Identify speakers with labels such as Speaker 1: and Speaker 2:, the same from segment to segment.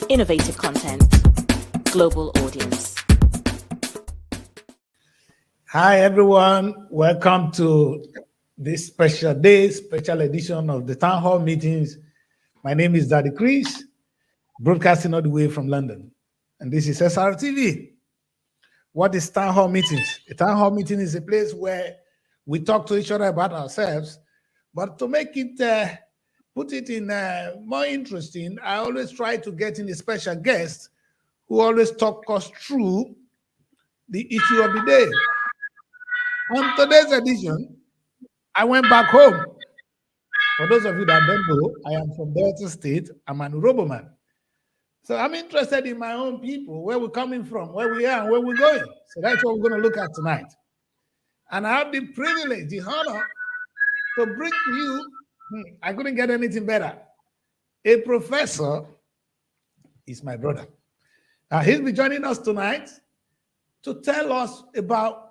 Speaker 1: innovative content, global audience.
Speaker 2: Hi, everyone. Welcome to this special day, special edition of the Town Hall meetings. My name is Daddy Chris, broadcasting all the way from London. And this is SRTV. What is Town Hall meetings? A Town Hall meeting is a place where we talk to each other about ourselves, but to make it, put it in more interesting, I always try to get in a special guest who always talk us through the issue of the day. On today's edition, I went back home. For those of you that don't know, I am from Delta State. I'm an URHOBO man. So I'm interested in my own people, where we're coming from, where we are, and where we're going. So that's what we're going to look at tonight. And I have the privilege, the honor to bring to you, I couldn't get anything better. A professor is my brother. He'll be joining us tonight to tell us about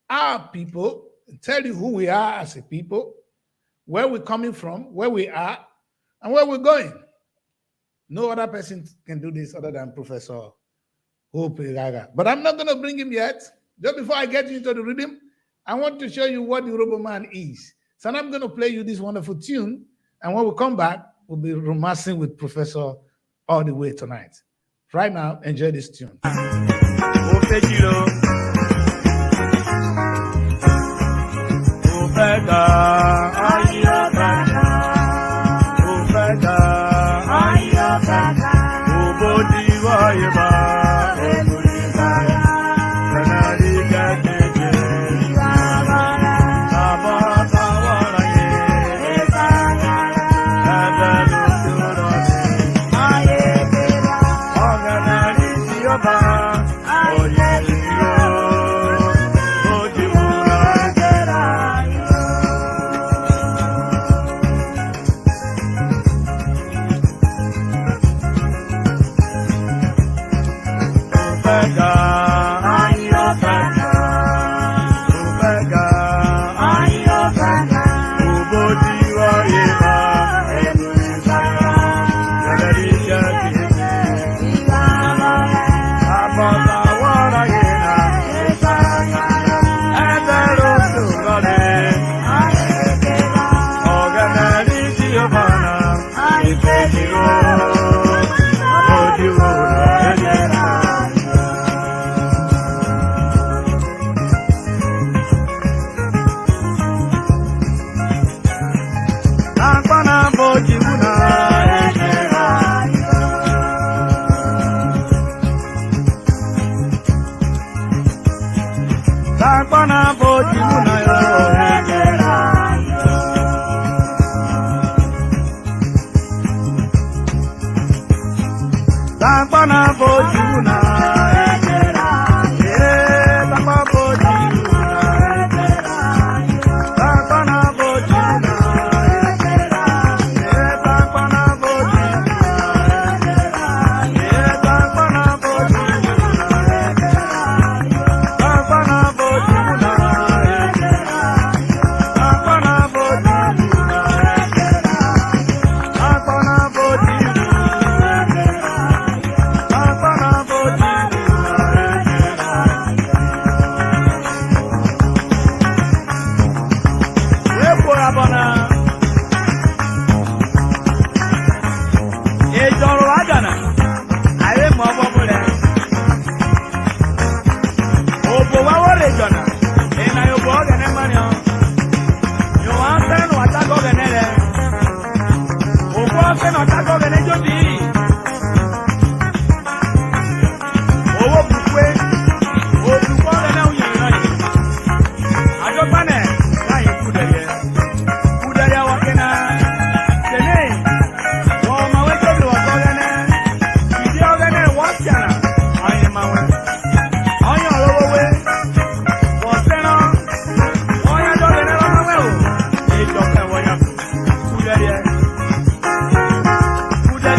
Speaker 2: our people, and tell you who we are as a people, where we're coming from, where we are, and where we're going. No other person can do this other than Professor Oghenerukebve Eghagha. But I'm not going to bring him yet. Just before I get into the rhythm, I want to show you what the URHOBO man is. So I'm going to play you this wonderful tune, and when we come back, we'll be romancing with Professor all the way tonight. Right now, enjoy this tune.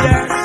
Speaker 3: Yeah.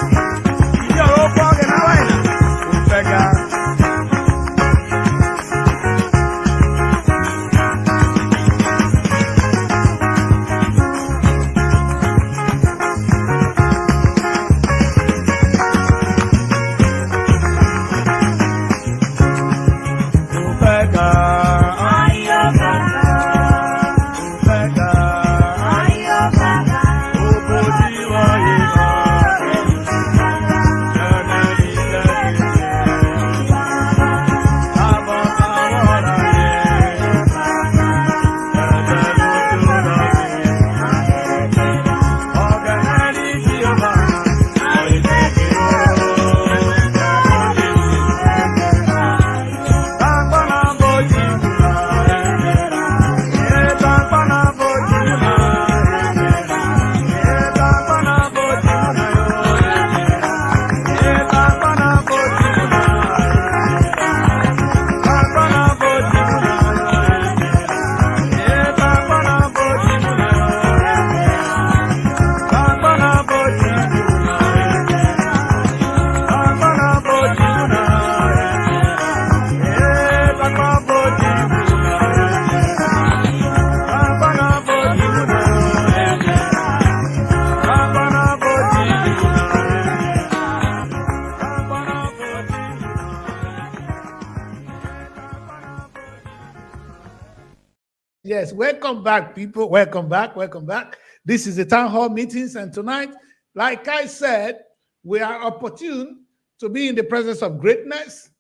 Speaker 2: welcome back, people. Welcome back. Welcome back. This is the town hall meetings, and tonight, like I said, we are opportune to be in the presence of greatness.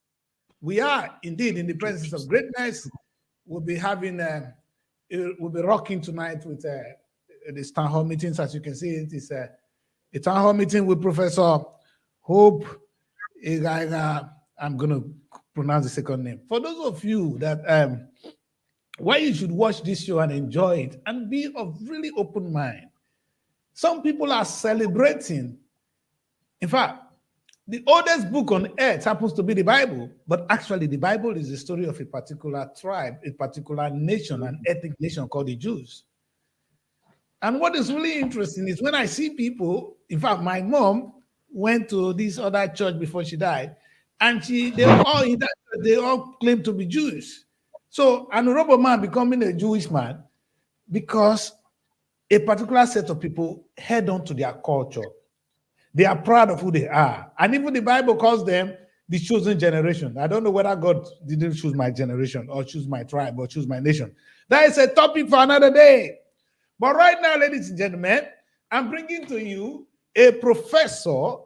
Speaker 2: We are indeed in the presence of greatness. We'll be having, we'll be rocking tonight with this town hall meetings. As you can see, it is a town hall meeting with Professor Hope Eghagha. I'm going to pronounce the second name. For those of you that why you should watch this show and enjoy it and be of really open mind. Some people are celebrating. In fact, the oldest book on earth happens to be the Bible, but actually the Bible is the story of a particular tribe, a particular nation, an ethnic nation called the Jews. And what is really interesting is when I see people, in fact, my mom went to this other church before she died, and they all claim to be Jews. So an URHOBO man becoming a Jewish man because a particular set of people head on to their culture. They are proud of who they are. And even the Bible calls them the chosen generation. I don't know whether God didn't choose my generation or choose my tribe or choose my nation. That is a topic for another day. But right now, ladies and gentlemen, I'm bringing to you a professor,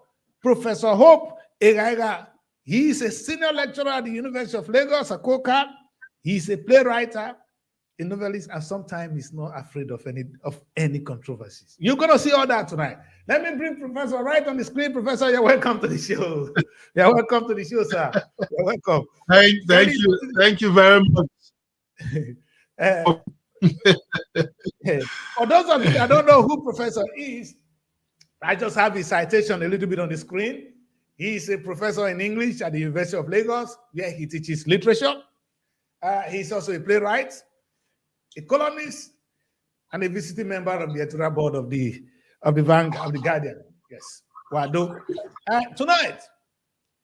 Speaker 2: Professor Hope Eghagha. He is a senior lecturer at the University of Lagos, Akoka. He's a playwright, a novelist, and sometimes he's not afraid of any controversies. You're going to see all that tonight. Let me bring Professor right on the screen. Professor, you're welcome to the show. You're welcome to the show, sir. You're welcome.
Speaker 3: Thank you very much.
Speaker 2: For those of you that don't know who Professor is, I just have his citation a little bit on the screen. He is a professor in English at the University of Lagos, where he teaches literature. He's also a playwright, a columnist, and a visiting member of the editorial board of the Guardian. Yes, Wado. Tonight,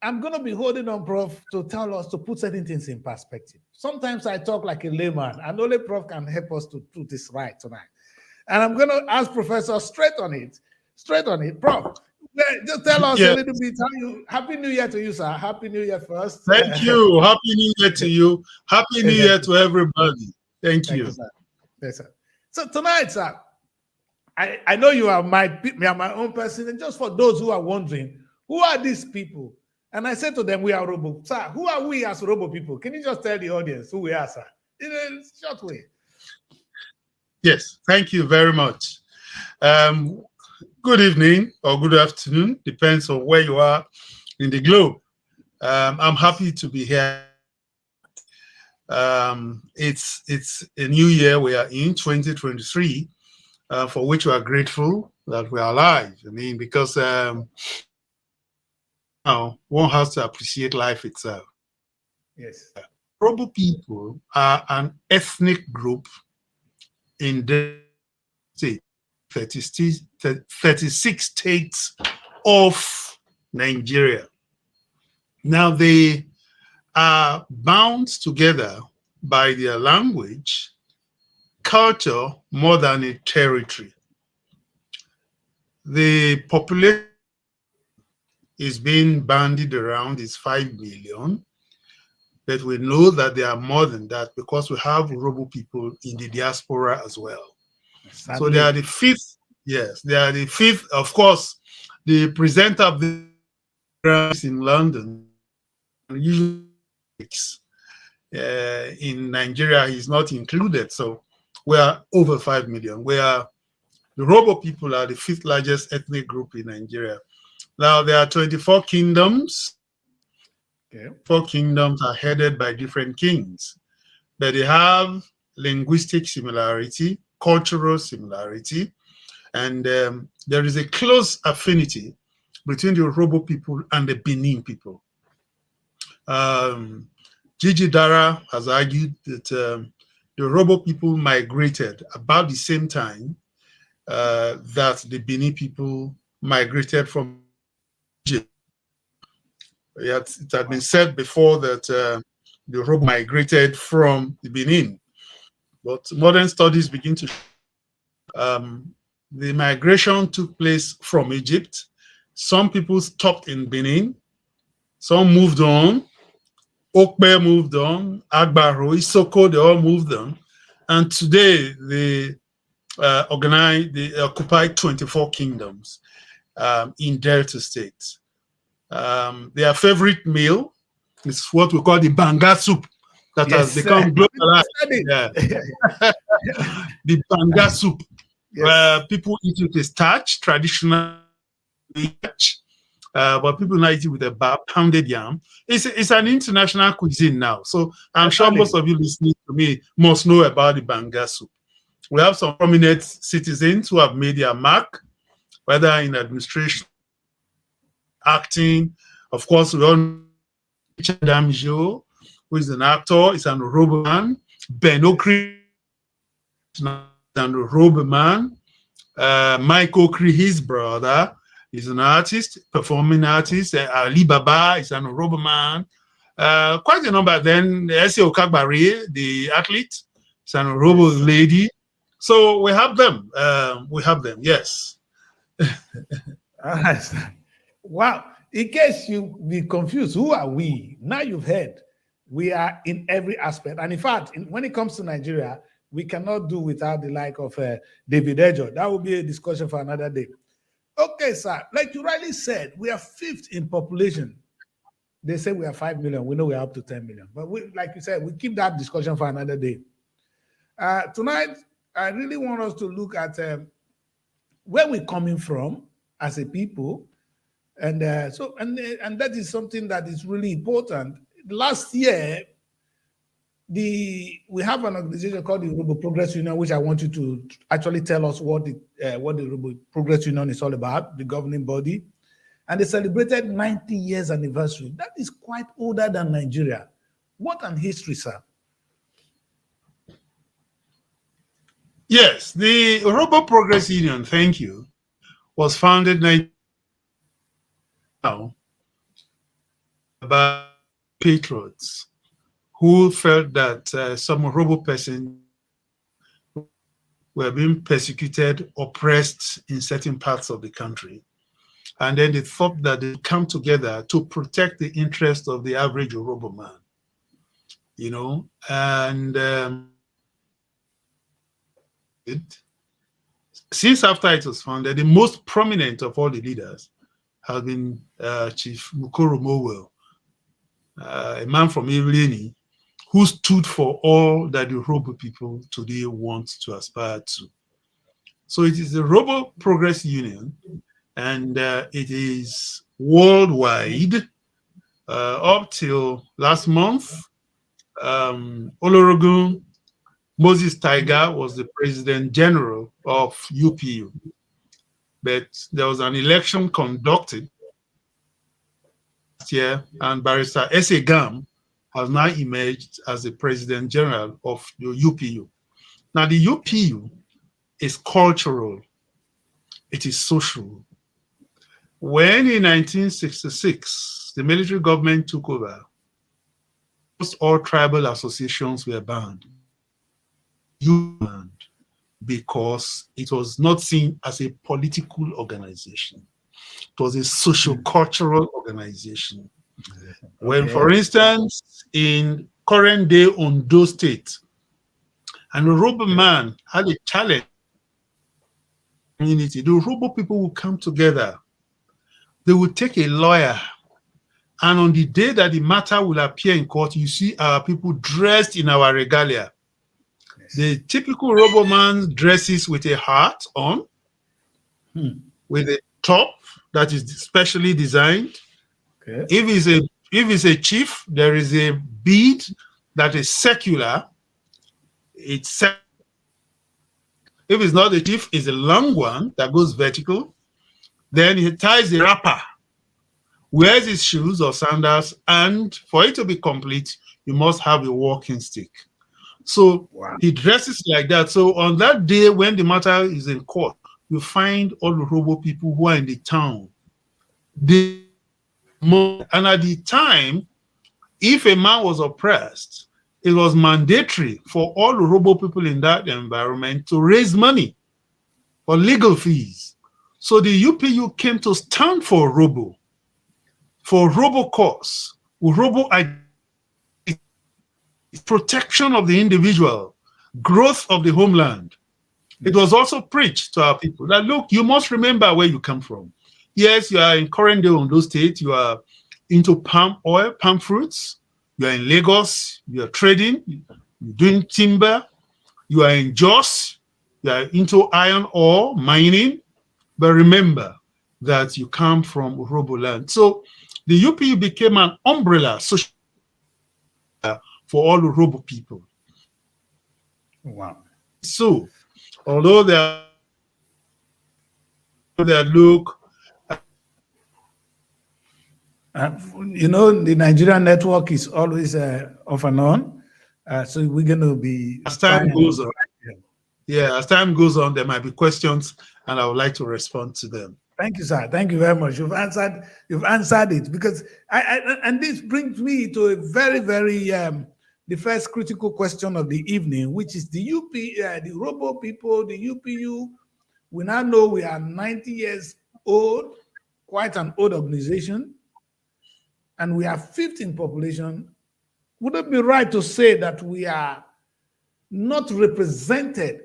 Speaker 2: I'm going to be holding on Prof to tell us to put certain things in perspective. Sometimes I talk like a layman, and only Prof can help us to do this right tonight. And I'm going to ask Professor straight on it. Prof, just tell us a little bit. Happy New Year to you, sir. Happy New Year first.
Speaker 3: Thank you. Happy New Year to you. Happy New Year to everybody. Thank you.
Speaker 2: Sir. Yes, sir. So tonight, sir, I know you are my own person, and just for those who are wondering, who are these people? And I said to them, we are URHOBO. Sir, who are we as URHOBO people? Can you just tell the audience who we are, sir? In a short way.
Speaker 3: Yes, thank you very much. Good evening or good afternoon, depends on where you are in the globe. I'm happy to be here. It's a new year we are in, 2023, for which we are grateful that we are alive. I mean, because now one has to appreciate life itself.
Speaker 2: Yes.
Speaker 3: URHOBO people are an ethnic group in the state. 36 states of Nigeria. Now they are bound together by their language, culture, more than a territory. The population is being bandied around is 5 million, but we know that there are more than that because we have URHOBO people in the diaspora as well. So they are the fifth, yes, they are the fifth. Of course, the presenter of the program is in London. Usually in Nigeria, he's not included. So we are over 5 million. The URHOBO people are the fifth largest ethnic group in Nigeria. Now there are 24 kingdoms. Okay. 4 kingdoms are headed by different kings, but they have linguistic similarity, cultural similarity, and there is a close affinity between the URHOBO people and the Benin people. Gigi Dara has argued that the URHOBO people migrated about the same time that the Benin people migrated from Egypt. It had been said before that the URHOBO migrated from the Benin. But modern studies begin to the migration took place from Egypt. Some people stopped in Benin. Some moved on. Okpe moved on. Agbaro, Isoko, they all moved on. And today they occupy 24 kingdoms in Delta State. Their favorite meal is what we call the banga soup that has become globalized. Yeah. The banga soup. Yes. People eat it with starch, traditional starch, but people now eat it with a pounded yam. It's an international cuisine now. So I'm sure most of you listening to me must know about the banga soup. We have some prominent citizens who have made their mark, whether in administration, acting. Of course, we all know Richard Damjo, who is an actor, is an URHOBO man. Ben Okri is an URHOBO man. Mike Okri, his brother, is an artist, performing artist. Ali Baba is an URHOBO man. Quite a number. Then Ese Okagbare, the athlete, is an URHOBO lady. So we have them. Yes.
Speaker 2: Wow. In case you be confused, who are we? Now you've heard. We are in every aspect. And in fact, when it comes to Nigeria, we cannot do without the like of David Eghagha. That will be a discussion for another day. Okay, sir. Like you rightly said, we are 5th in population. They say we are 5 million. We know we are up to 10 million. But like you said, we keep that discussion for another day. Tonight, I really want us to look at where we're coming from as a people. And and that is something that is really important. Last year, we have an organization called the URHOBO Progress Union, which I want you to actually tell us what the URHOBO Progress Union is all about, the governing body. And they celebrated 90 years anniversary. That is quite older than Nigeria. What an history, sir.
Speaker 3: Yes, the URHOBO Progress Union, thank you, was founded now by patriots who felt that some URHOBO persons were being persecuted, oppressed in certain parts of the country. And then they thought that they come together to protect the interest of the average URHOBO man, you know, and since after it was founded, the most prominent of all the leaders has been Chief Mukoro Mowell, a man from Evelini, who stood for all that the URHOBO people today want to aspire to. So it is the URHOBO Progress Union, and it is worldwide. Up till last month, Olusegun Moses Tiger was the President General of UPU. But there was an election conducted last year, and Barrister S.A. Gam has now emerged as the President General of the UPU. Now, the UPU is cultural, it is social. When in 1966, the military government took over, almost all tribal associations were banned. Because it was not seen as a political organization. It was a social-cultural organization. Okay. When, for instance, in current day Ondo State, an URHOBO man had a challenge community, the URHOBO people would come together. They would take a lawyer, and on the day that the matter will appear in court, you see our people dressed in our regalia. The typical URHOBO man dresses with a hat on, with a top that is specially designed. Okay. If it's a chief, there is a bead that is circular. If it's not a chief, it's a long one that goes vertical. Then he ties a wrapper, wears his shoes or sandals, and for it to be complete, you must have a walking stick. So he dresses like that. So on that day when the matter is in court, you find all the URHOBO people who are in the town. And at the time, if a man was oppressed, it was mandatory for all the URHOBO people in that environment to raise money for legal fees. So the UPU came to stand for URHOBO cause, URHOBO identity, protection of the individual, growth of the homeland. It was also preached to our people that, look, you must remember where you come from. Yes, you are in Korende, Ondo State, you are into palm oil, palm fruits, you are in Lagos, you are trading, you're doing timber, you are in Jos, you are into iron ore, mining, but remember that you come from Urhobo land. So the UPU became an umbrella social for all Urhobo people.
Speaker 2: Wow.
Speaker 3: So, although they look,
Speaker 2: you know, the Nigerian network is always off and on. So we're going to be
Speaker 3: as time goes on,
Speaker 2: yeah.
Speaker 3: as time goes on, there might be questions, and I would like to respond to them.
Speaker 2: Thank you, sir. Thank you very much. You've answered it, because and this brings me to a very, very the first critical question of the evening, which is the the Urhobo people, the UPU. We now know we are 90 years old, quite an old organization, and we are fifth in population. Would it be right to say that we are not represented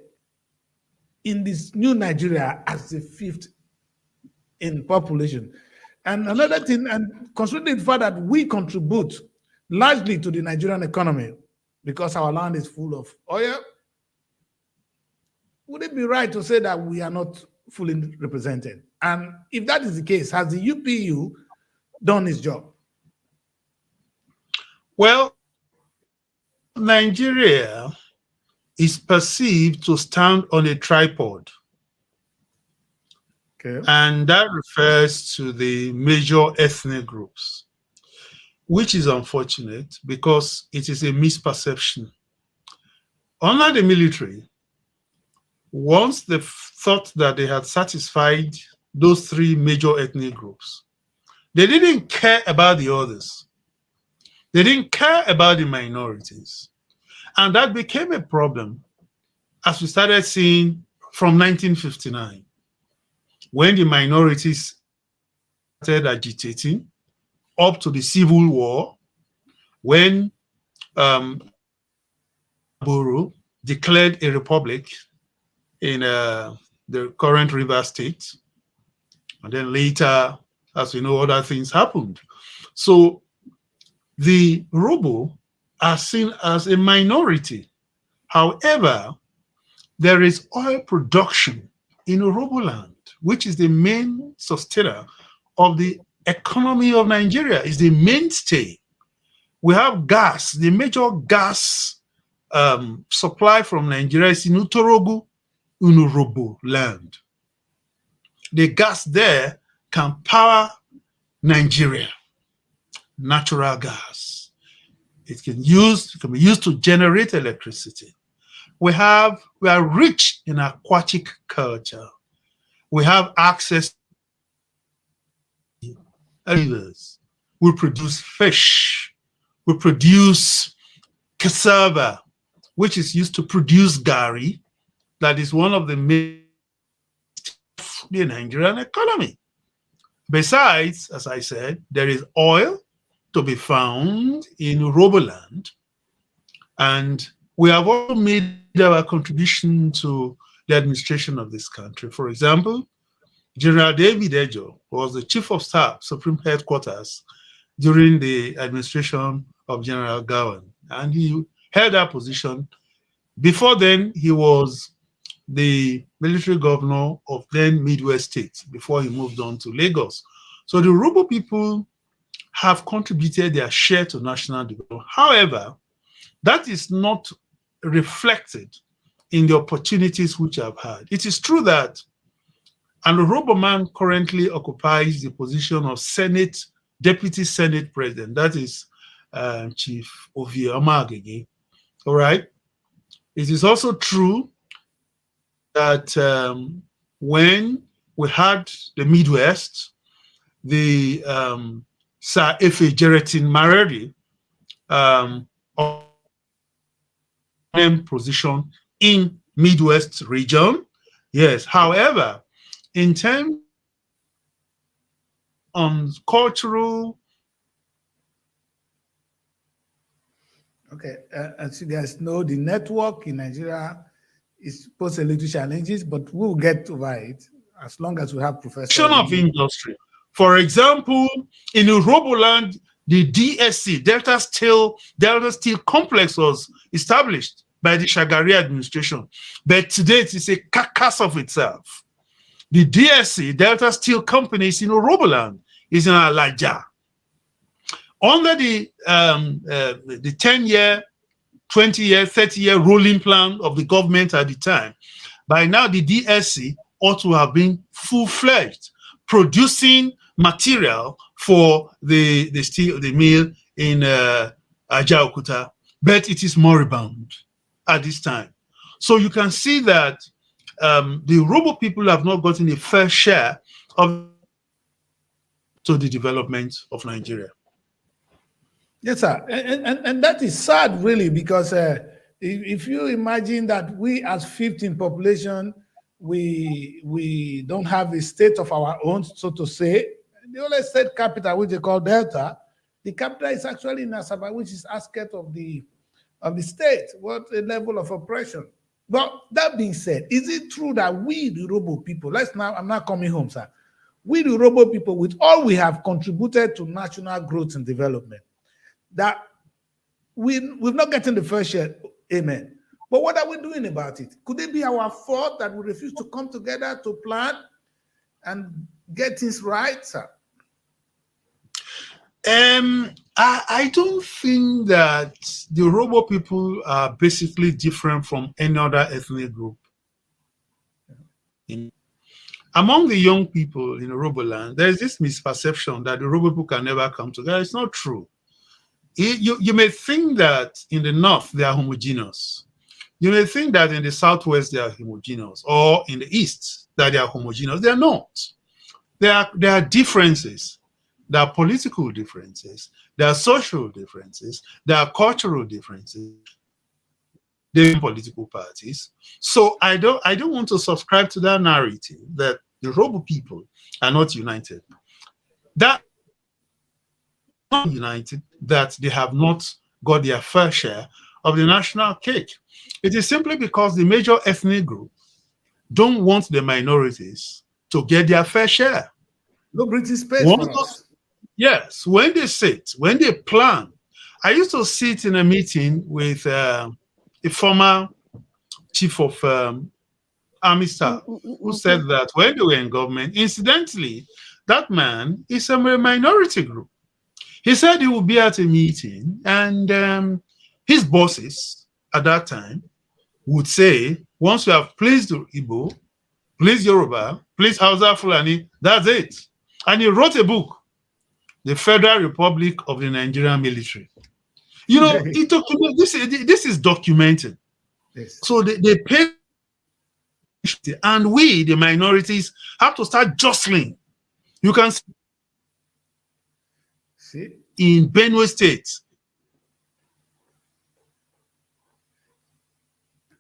Speaker 2: in this new Nigeria as the fifth in population? And another thing, and considering the fact that we contribute largely to the Nigerian economy because our land is full of oil, would it be right to say that we are not fully represented? And if that is the case, has the UPU done its job?
Speaker 3: Well, Nigeria is perceived to stand on a tripod.
Speaker 2: Okay.
Speaker 3: And that refers to the major ethnic groups, which is unfortunate because it is a misperception. Under the military, once they thought that they had satisfied those three major ethnic groups, they didn't care about the others. They didn't care about the minorities. And that became a problem as we started seeing from 1959, when the minorities started agitating up to the Civil War, when Borough declared a republic in the current River State. And then later, as we know, other things happened. So the Urhobo are seen as a minority. However, there is oil production in Urhobo land, which is the main sustainer of the economy of Nigeria, is the mainstay. We have gas. The major gas supply from Nigeria is in Utorogu, Urhobo land. The gas there can power Nigeria, natural gas. It can be used to generate electricity. We are rich in aquatic culture. We have access to rivers. We produce fish. We produce cassava, which is used to produce gari. That is one of the main the Nigerian economy. Besides, as I said, there is oil to be found in Urhobo land, and we have all made our contribution to the administration of this country. For example, General David Ejo was the Chief of Staff, Supreme Headquarters, during the administration of General Gowan, and he held that position. Before then, he was the military governor of then Midwest State before he moved on to Lagos. So the Urhobo people have contributed their share to national development. However, that is not reflected in the opportunities which I've had. It is true that an Urhobo man currently occupies the position of Deputy Senate President. That is Chief Oghenerukebve Eghagha. All right. It is also true that when we had the Midwest, the Sir Efe Jeretin Mareri position in Midwest region. Yes, however, in terms of cultural,
Speaker 2: Okay, and so guys know the network in Nigeria is pose a little challenges, but we'll get over it as long as we have Professor.
Speaker 3: Of industry. For example, in URHOBO, the DSC, Delta Steel Complex, was established by the Shagari administration. But today it is a carcass of itself. The DSC, Delta Steel Company, is in URHOBO, is in Alaja. Under the 10-year, 20-year, 30-year rolling plan of the government at the time, by now the DSC ought to have been full-fledged, producing material for the mill in Ajaokuta, but it is moribund at this time. So you can see that the URHOBO people have not gotten a fair share of the development of Nigeria.
Speaker 2: Yes, sir. And that is sad, really, because if you imagine that we as 15 population, we don't have a state of our own, so to say. The only state capital, which they call Delta, the capital is actually in Asaba, which is outskirts of the state. What a level of oppression. But that being said, is it true that we, the URHOBO people, I'm not coming home, sir. We, the URHOBO people, with all we have contributed to national growth and development, that we've not gotten the first share, amen. But what are we doing about it? Could it be our fault that we refuse to come together to plan and get things right, sir?
Speaker 3: I don't think that the URHOBO people are basically different from any other ethnic group. Among the young people in URHOBO land, there's this misperception that the URHOBO people can never come together. It's not true. You may think that in the north they are homogeneous. You may think that in the southwest they are homogeneous, or in the east that they are homogeneous. They are not. There are differences. There are political differences. There are social differences. There are cultural differences. There are political parties. So I don't want to subscribe to that narrative that the URHOBO people are not united. That not united, that they have not got their fair share of the national cake. It is simply because the major ethnic group don't want the minorities to get their fair share.
Speaker 2: No British space for us.
Speaker 3: Yes, when they sit, when they plan. I used to sit in a meeting with a former chief of army staff who said that when they were in government, incidentally, that man is a minority group. He said he would be at a meeting and his bosses at that time would say, once you have pleased Igbo, pleased Yoruba, pleased Hausa Fulani, that's it. And he wrote a book, The Federal Republic of the Nigerian Military. You know, this is documented.
Speaker 2: Yes.
Speaker 3: So they pay, and we, the minorities, have to start jostling. You can
Speaker 2: see
Speaker 3: in Benue State.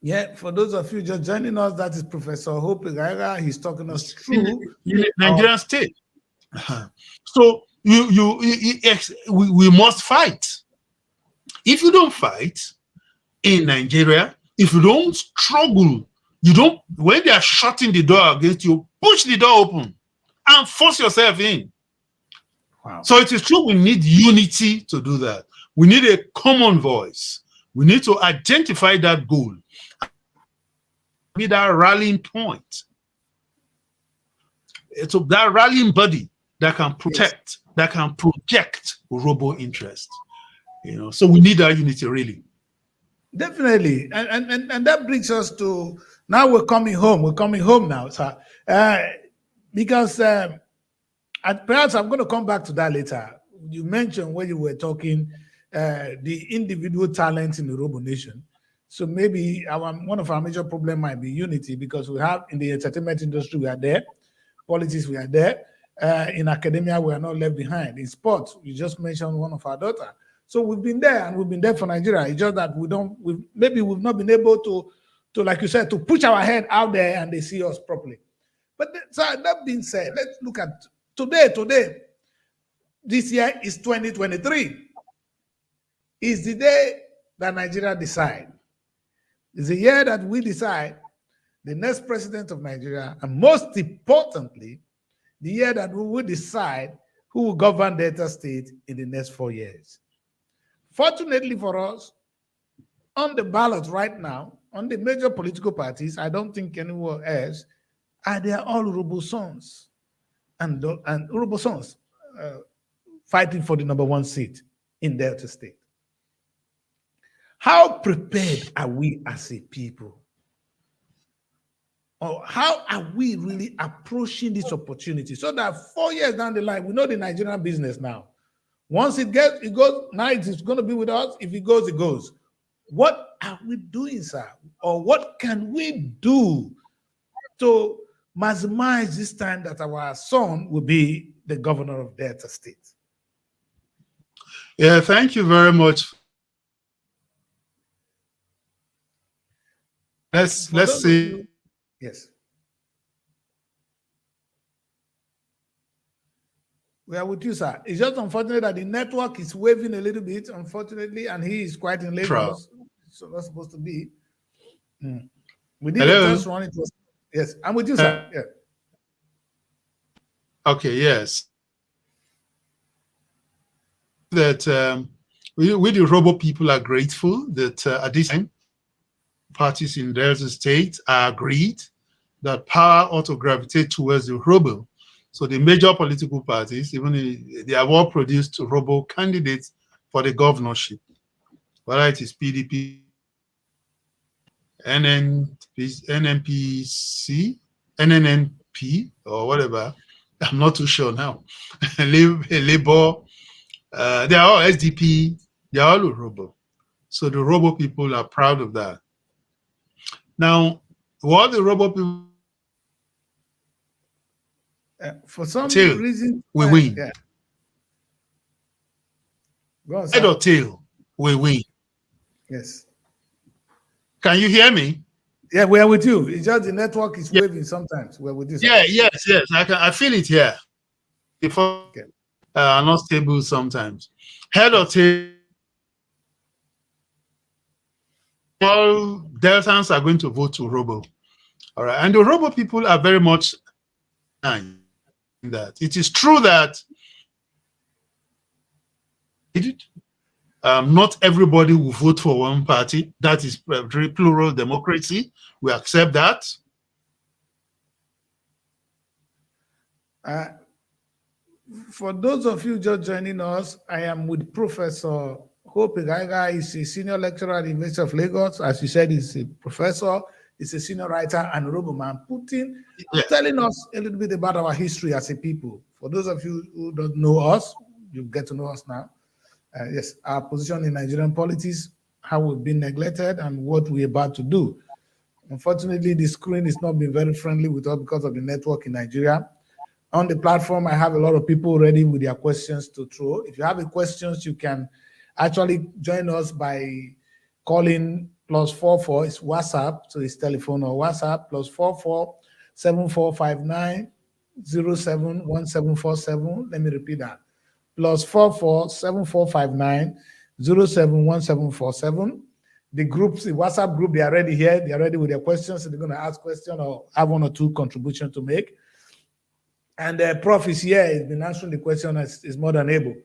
Speaker 2: Yeah, for those of you just joining us, that is Professor Oghenerukebve Eghagha. He's talking us through
Speaker 3: in Nigerian state. So we must fight. If you don't fight in Nigeria, if you don't struggle, when they are shutting the door against you, push the door open and force yourself in.
Speaker 2: Wow.
Speaker 3: So it is true we need unity to do that. We need a common voice. We need to identify that goal. Be that rallying point. It's that rallying body that can protect, that can project URHOBO interest. You know, so we need that unity, really.
Speaker 2: Definitely, and that brings us to now. We're coming home. We're coming home now, sir. Because perhaps I'm going to come back to that later. You mentioned when you were talking the individual talents in the URHOBO nation. So maybe one of our major problems might be unity, because we have in the entertainment industry, we are there. Politics, we are there. In academia, we are not left behind. In sports, you just mentioned one of our daughters. So we've been there, and we've been there for Nigeria. It's just that we've not been able to, like you said, to push our head out there and they see us properly. But so that being said, let's look at today. This year is 2023. Is the day that Nigeria decide. It's a year that we decide the next president of Nigeria, and most importantly, the year that we will decide who will govern Delta State in the next 4 years. Fortunately for us, on the ballot right now, on the major political parties, I don't think anyone else, they are all URHOBO sons and URHOBO sons fighting for the #1 seat in Delta State. How prepared are we as a people? Or how are we really approaching this opportunity so that 4 years down the line, we know the Nigerian business now. Once it goes, now it's going to be with us. If it goes, it goes. What are we doing, sir? Or what can we do to maximize this time that our son will be the governor of Delta State?
Speaker 3: Yeah, thank you very much. Let's see.
Speaker 2: Yes. We are with you, sir. It's just unfortunate that the network is waving a little bit, unfortunately, and he is quite in Lagos. So that's supposed to be. We did a test run. It was, yes, I'm with you, sir. Yeah.
Speaker 3: Okay, yes. That we the URHOBO people are grateful that at this time, parties in Delta State are agreed that power ought to gravitate towards the URHOBO. So the major political parties, even they have all produced URHOBO candidates for the governorship, whether it is PDP, NNPC, NNNP, or whatever. I'm not too sure now. Labour, they are all SDP, they are all URHOBO. So the URHOBO people are proud of that. Now, what the URHOBO people
Speaker 2: for some reason,
Speaker 3: we win.
Speaker 2: Yeah. Go on,
Speaker 3: Head or tail, we win.
Speaker 2: Yes.
Speaker 3: Can you hear me?
Speaker 2: Yeah, we are with you. It's just the network is waving sometimes. We're with you.
Speaker 3: Yeah, yes. I feel it here. Before not stable sometimes. Head or tail, all Deltans are going to vote to URHOBO. All right, and the URHOBO people are very much in that. It is true that not everybody will vote for one party. That is very plural democracy. We accept that.
Speaker 2: For those of you just joining us, I am with Professor Oghenerukebve Eghagha. He's a senior lecturer at the University of Lagos. As you said, he's a professor, he's a senior writer and URHOBO man, telling us a little bit about our history as a people. For those of you who don't know us, you get to know us now. Yes, our position in Nigerian politics, how we've been neglected, and what we're about to do. Unfortunately, the screen is not been very friendly with us because of the network in Nigeria. On the platform, I have a lot of people ready with their questions to throw. If you have any questions, you can actually join us by calling +44. It's WhatsApp, so it's telephone or WhatsApp, +44 7459 071747. Let me repeat that. +44 7459 071747. The groups, the WhatsApp group, they are ready here. They are ready with their questions. So they're going to ask questions or have 1 or 2 contributions to make. And the Prof is here. He's been answering the question as is more than able.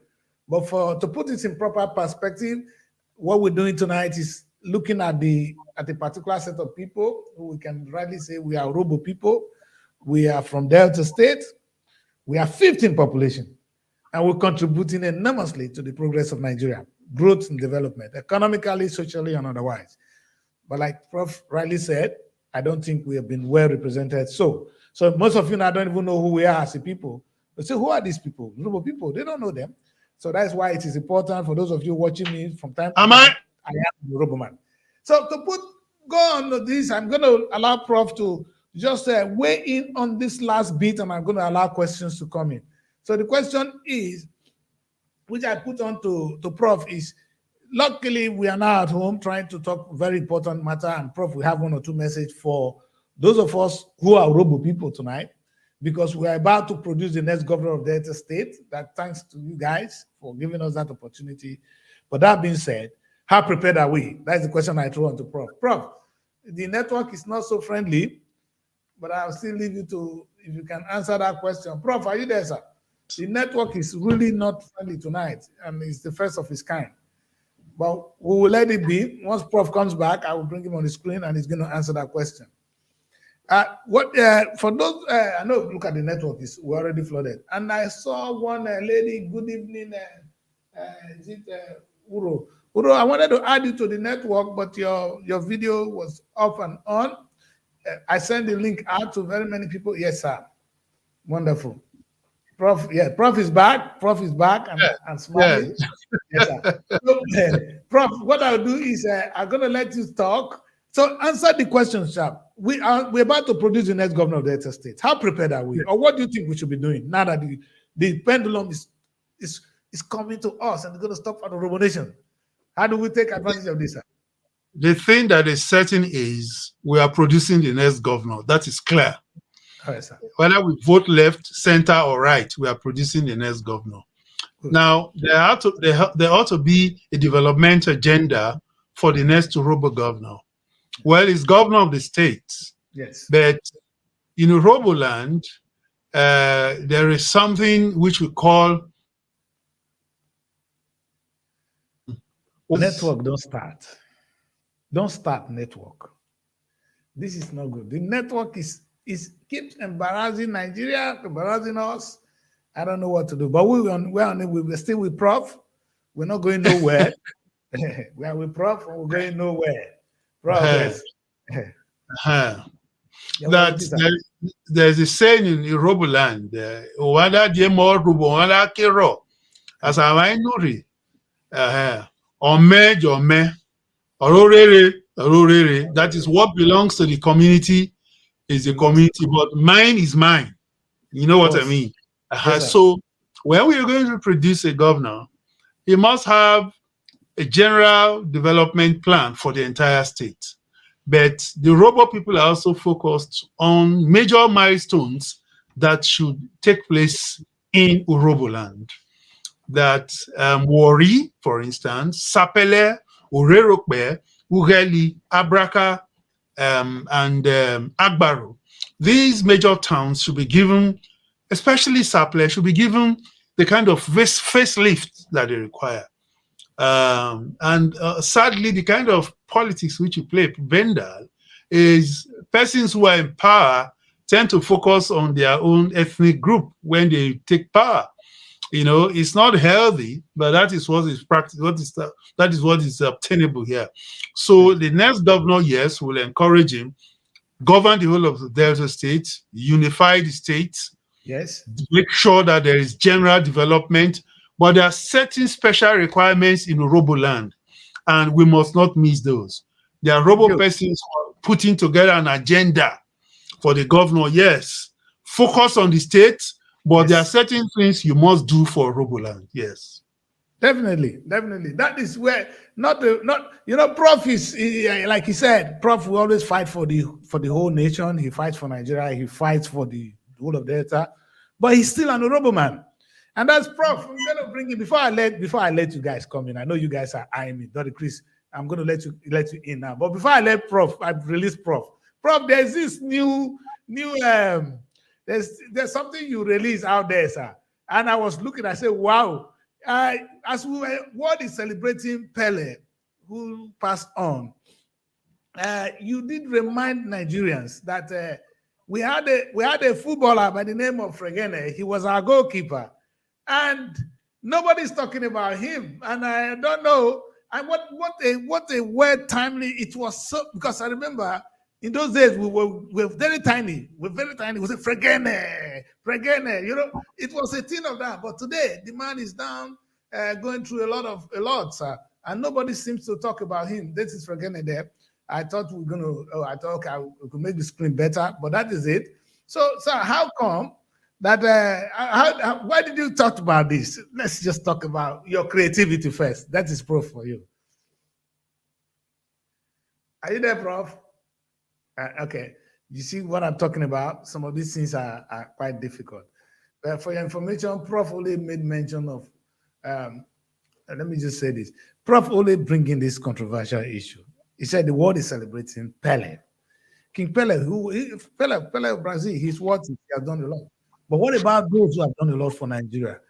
Speaker 2: But to put this in proper perspective, what we're doing tonight is looking at a particular set of people who we can rightly say we are URHOBO people. We are from Delta State. We are 15 population. And we're contributing enormously to the progress of Nigeria, growth and development, economically, socially, and otherwise. But like Prof rightly said, I don't think we have been well represented. So most of you now don't even know who we are as a people. They say, who are these people? URHOBO people, they don't know them. So that's why it is important for those of you watching me from time to time. I am the URHOBO man. So to go on this, I'm going to allow Prof to just weigh in on this last bit, and I'm going to allow questions to come in. So the question is, which I put on to Prof is, luckily we are now at home trying to talk very important matter, and Prof, we have 1 or 2 messages for those of us who are URHOBO people tonight, because we are about to produce the next governor of Delta State. That thanks to you guys for giving us that opportunity. But that being said, How prepared are we? That's the question I throw on to Prof. Prof, the network is not so friendly, but I'll still leave you to, if you can answer that question. Prof, are you there, sir? The network is really not friendly tonight, and it's the first of its kind. But we will let it be. Once Prof comes back, I will bring him on the screen, and he's going to answer that question. For those, I know, look at the network, we're already flooded. And I saw one lady, good evening, is it Uro? Uro, I wanted to add you to the network, but your video was off and on. I sent the link out to very many people. Yes, sir. Wonderful. Prof, yeah, Prof is back. Prof is back and smiling. Yes, sir. So, Prof, what I'll do is I'm going to let you talk. So answer the question, sharp. We're about to produce the next governor of the Delta State. How prepared are we? Or what do you think we should be doing now that the pendulum is coming to us and it's going to stop URHOBO nation? How do we take advantage of this, sir?
Speaker 3: The thing that is certain is we are producing the next governor. That is clear.
Speaker 2: Right, sir.
Speaker 3: Whether we vote left, center, or right, we are producing the next governor. Good. Now, there ought to be a development agenda for the next URHOBO governor. Well, it's governor of the state.
Speaker 2: Yes.
Speaker 3: But in URHOBO land, there is something which we call
Speaker 2: network. Don't start. Don't start network. This is not good. The network keeps embarrassing Nigeria, embarrassing us. I don't know what to do. But we're still with Prof. We're not going nowhere. We are with Prof. And we're going nowhere. Prof.
Speaker 3: There's a saying in URHOBO land, as I know, that is what belongs to the community is the community, but mine is mine. You know what I mean? Yes, so when we are going to produce a governor, he must have a general development plan for the entire state. But the URHOBO people are also focused on major milestones that should take place in URHOBO land. That Wari, for instance, Sapele, Oghenerukebve, Eghagha, Abraka, and Agbaro. These major towns should be given, especially Sapele, should be given the kind of facelift that they require. Sadly, the kind of politics which you play, Vendal, is persons who are in power tend to focus on their own ethnic group when they take power. You know, it's not healthy, but that is what is practice. That is what is obtainable here. So the next governor, yes, will encourage him, govern the whole of the Delta State, unify the state,
Speaker 2: yes,
Speaker 3: make sure that there is general development. But there are certain special requirements in URHOBO land, and we must not miss those. There are URHOBO persons putting together an agenda for the governor, yes, focus on the state, but there are certain things you must do for URHOBO land, yes.
Speaker 2: Definitely. That is where Prof is, like he said, Prof will always fight for the whole nation. He fights for Nigeria. He fights for the whole of Delta, but he's still an URHOBO man. And that's Prof. I'm going to bring you before I let you guys come in. I know you guys are eyeing me, Dr. Chris. I'm going to let you in now. But before I let Prof, I've released Prof. Prof, there's this new there's something you release out there, sir. And I was looking. I said, wow. As world is celebrating Pele, who passed on, you did remind Nigerians that we had a footballer by the name of Fregene. He was our goalkeeper. And nobody's talking about him. And I don't know. And what a word timely it was, so because I remember in those days we were very tiny. We're very tiny. We said Fregene. You know, it was a thing of that. But today the man is down, going through a lot, sir. And nobody seems to talk about him. This is Fregene there. I thought we could make the screen better, but that is it. So, sir, how come that why did you talk about this? Let's just talk about your creativity first. That is Prof for you. Are you there, Prof? Okay. You see what I'm talking about? Some of these things are quite difficult. For your information, Prof only made mention of, let me just say this. Prof only bringing this controversial issue. He said the world is celebrating Pele. King Pele, Pele of Brazil, he's what he has done a lot. But what about those who have done a lot for Nigeria?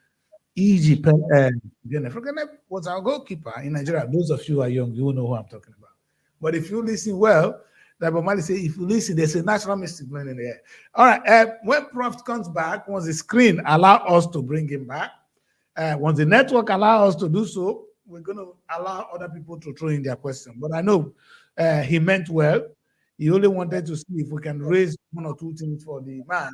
Speaker 2: E.g., Oghenerukebve was our goalkeeper in Nigeria. Those of you who are young, you will know who I'm talking about. But if you listen well, like Bomali say, if you listen, there's a natural mystic man in the air. All right, when Prof comes back, once the screen allow us to bring him back, once the network allow us to do so, we're going to allow other people to throw in their question. But I know he meant well. He only wanted to see if we can raise one or two things for the man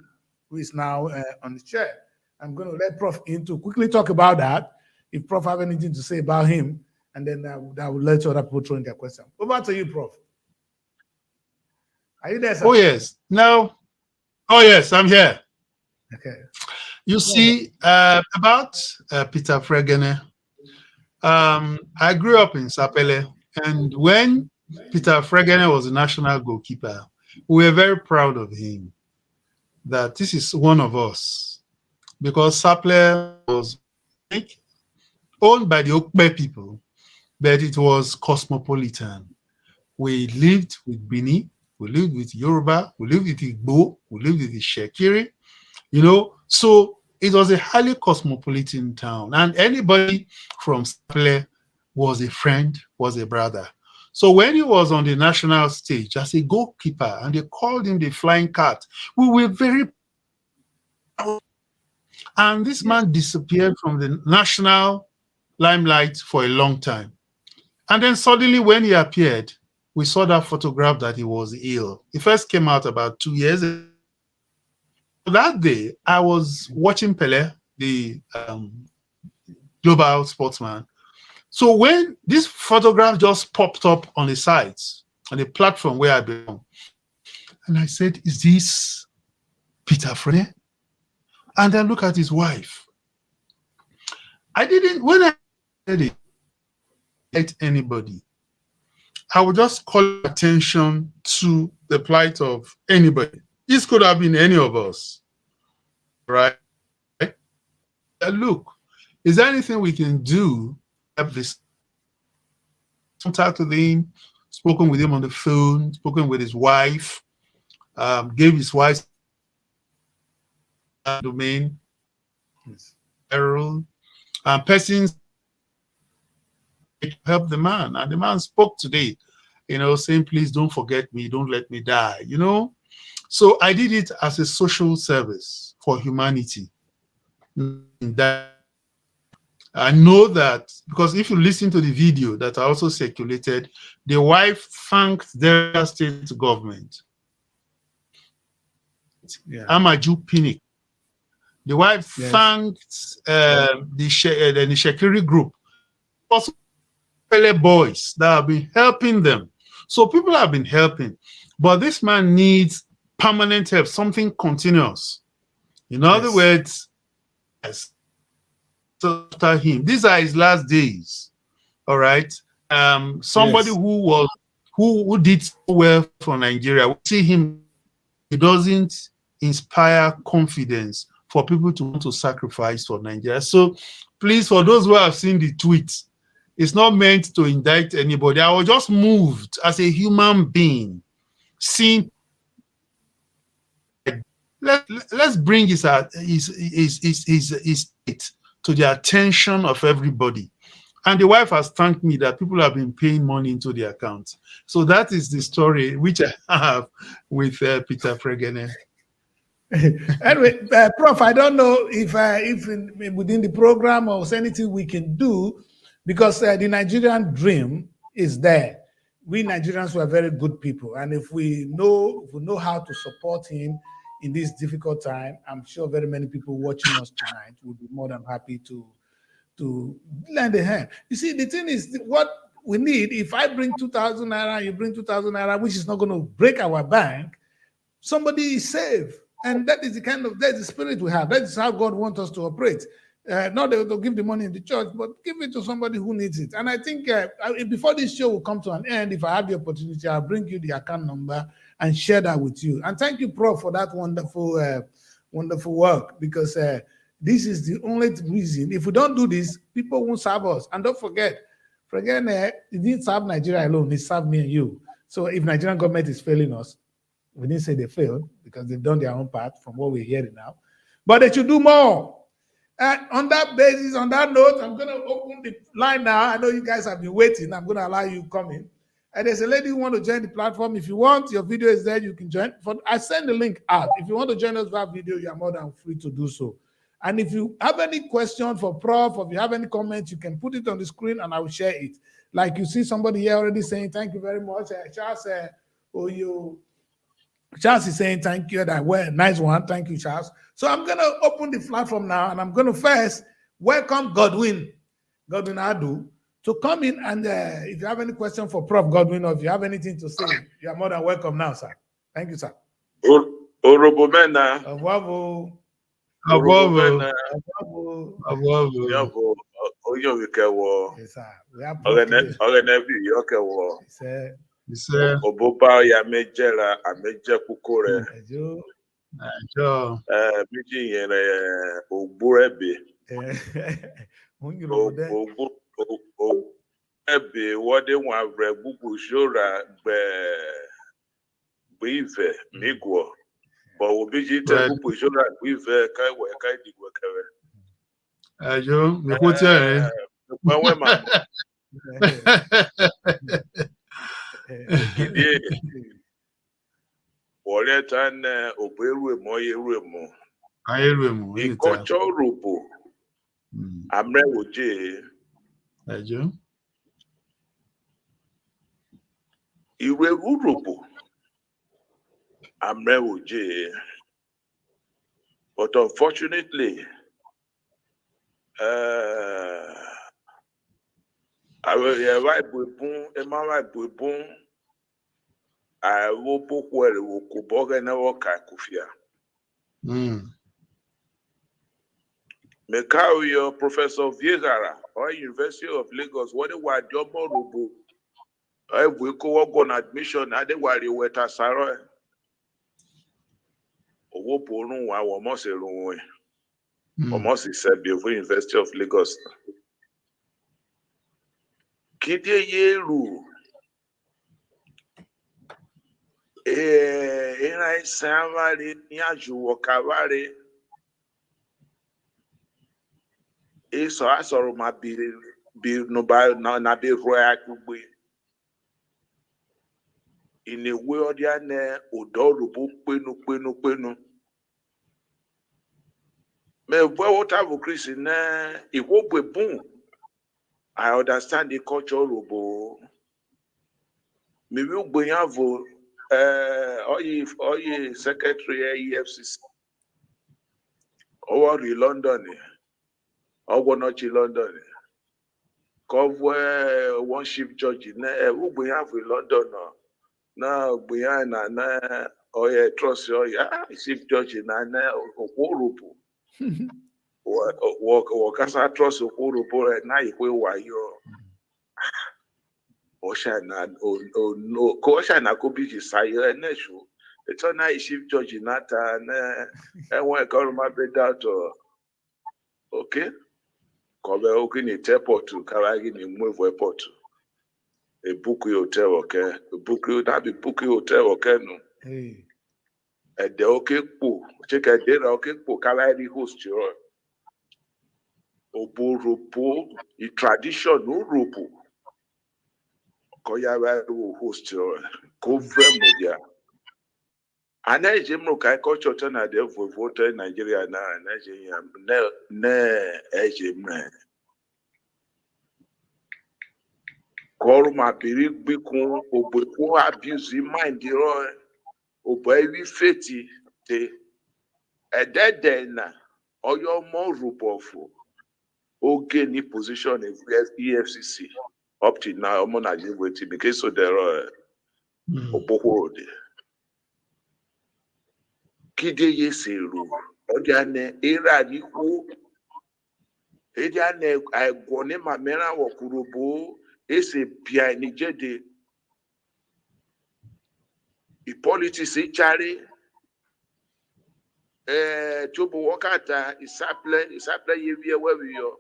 Speaker 2: who is now on the chair. I'm going to let Prof in to quickly talk about that. If Prof have anything to say about him, and then I will let other people throw in their question. Over to you, Prof. Are you there, sir?
Speaker 3: Oh, yes. No. Oh, yes, I'm here.
Speaker 2: Okay.
Speaker 3: You see, about Peter Fregene, I grew up in Sapele, and when Peter Fregene was the national goalkeeper, we were very proud of him, that this is one of us, because Sapele was owned by the Okpe people, but it was cosmopolitan. We lived with Bini, we lived with Yoruba, we lived with Igbo, we lived with the Shekiri, you know, so it was a highly cosmopolitan town, and anybody from Sapele was a friend, was a brother. So when he was on the national stage as a goalkeeper, and they called him the Flying Cat, we were very proud. And this man disappeared from the national limelight for a long time. And then suddenly when he appeared, we saw that photograph that he was ill. It first came out about 2 years ago. That day, I was watching Pele, the global sportsman. So when this photograph just popped up on the sites, on the platform where I belong, and I said, is this Peter Fregene? And then look at his wife. I didn't, when I said it, let anybody, I would just call attention to the plight of anybody. This could have been any of us, right? Look, is there anything we can do? Have this contact with him, spoken with him on the phone, spoken with his wife, gave his wife a domain, persons help the man, and the man spoke today, you know, saying, please don't forget me, don't let me die, you know. So I did it as a social service for humanity. I know that because if you listen to the video that I also circulated, the wife thanked their state government.
Speaker 2: Yeah.
Speaker 3: Amaju Pinnick. The wife thanked the Shekiri group, also boys that have been helping them. So people have been helping, but this man needs permanent help, something continuous. In other words, yes. So after him, these are his last days. All right. Somebody who did so well for Nigeria. We see him, he doesn't inspire confidence for people to want to sacrifice for Nigeria. So please, for those who have seen the tweets, it's not meant to indict anybody. I was just moved as a human being, seeing. Let's bring his state to the attention of everybody. And the wife has thanked me that people have been paying money into the account. So that is the story which I have with Peter Fregene.
Speaker 2: Anyway, Prof, I don't know if within the program or anything we can do, because the Nigerian dream is there. We Nigerians were very good people, and if we know how to support him in this difficult time, I'm sure very many people watching us tonight will be more than happy to lend a hand. You see, the thing is, what we need, if I bring 2,000 naira, you bring 2,000 naira, which is not going to break our bank, somebody is saved. And that is that's the spirit we have. That is how God wants us to operate. Not to give the money in the church, but give it to somebody who needs it. And I think before this show will come to an end, if I have the opportunity, I'll bring you the account number and share that with you. And thank you, Prof, for that wonderful, wonderful work, because this is the only reason. If we don't do this, people won't serve us. And don't forget, Again, it didn't serve Nigeria alone, it served me and you. So if Nigerian government is failing us, we didn't say they failed because they've done their own part from what we're hearing now. But they should do more. And on that basis, on that note, I'm going to open the line now. I know you guys have been waiting. I'm going to allow you to come in. And there's a lady who wants to join the platform. If you want, your video is there. You can join. I send the link out. If you want to join us via video, you are more than free to do so. And if you have any question for Prof, or if you have any comments, you can put it on the screen and I will share it. Like you see somebody here already saying, thank you very much. Charles is saying thank you. That well, nice one. Thank you, Charles. So I'm going to open the platform now, and I'm going to first welcome Godwin Adu to come in. And if you have any question for Prof Godwin, or if you have anything to say, you are more than welcome now, sir. Thank you, sir.
Speaker 4: URHOBO mena.
Speaker 2: Oghenerukebve
Speaker 4: Yabo. Oghenerukebve.
Speaker 2: Yes, sir. We are
Speaker 4: Oghenerukebve.
Speaker 2: Yes, sir.
Speaker 4: Oboba ya mejela ameje kukore. Miji yere ogburebe. Ebe wode wavre bubu shora be migwo. But obiji te bubu shora bive kai we kai digwe kawe.
Speaker 3: Ajo, me kotia
Speaker 4: Mwe mama. Gidie Wole tan oberu mo.
Speaker 3: Ayerwemo.
Speaker 4: Ikocho robo. Amre oje.
Speaker 3: Ajo.
Speaker 4: Iwe robo. Amre oje. But unfortunately, I will write bubun. I will book where we could bog never kakufia. Mekao, Professor Eghagha, or University of Lagos, what they were job robo. I will go on admission, I did while you were at Sarah. Owopo I almost a long way. Almost is said before University of Lagos. Kide yeru. Ina samari nyaju wakavare. So asoro ma bi no ba na be roya kugbe. In a way or the other, odorubu penu. Me what have Chris in it won't be boom. I understand the culture robo. Me will be have or secretary EFCC or London or not in London. Cover one chief judge in who we have in London now behind and trust chief judge in Oghenerukebve. Wakasa trust URHOBO na ikwe wayo. Oshana kubiji sayo eneshu. It's on a chief judge in Nata and when Koroma Bedato. Okay? Kobe Okini Tepo to Karagi ni move airport. A Buku hotel, okay? A Buku that be Buku hotel, okay? No. And the okay po. Check a day, okay po. Karagi host your Oborupo, the tradition URHOBO. Koya host your cover media. And I jim no kai culture na de vote in Nigeria na ne ejim. Call my big bikun obo abuse mind the roy obo every feti te a dead na or your more rupofo. Okay, any position in EFCC up to now, I'm not waiting because so there are Obohode. Kide Yeseru, Odiane, Era Niku, Ediane, I gone my mera or Kurubo, Ese Pia Nijede. The politics, Chari, Chobo Wakata, Isaple, Yevia, where we are.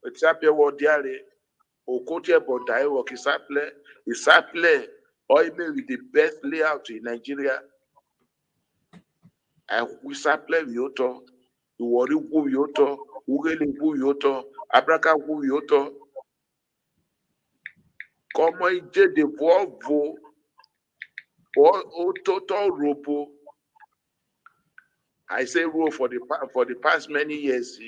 Speaker 4: Except what diary, Okotie Bodai work is play, or with the best layout in Nigeria. And we play Yoto, Wari Yoto, Ugeli Yoto, Abraka Yoto. Comment il dit de voir vos total robo. I say robo for the past many years.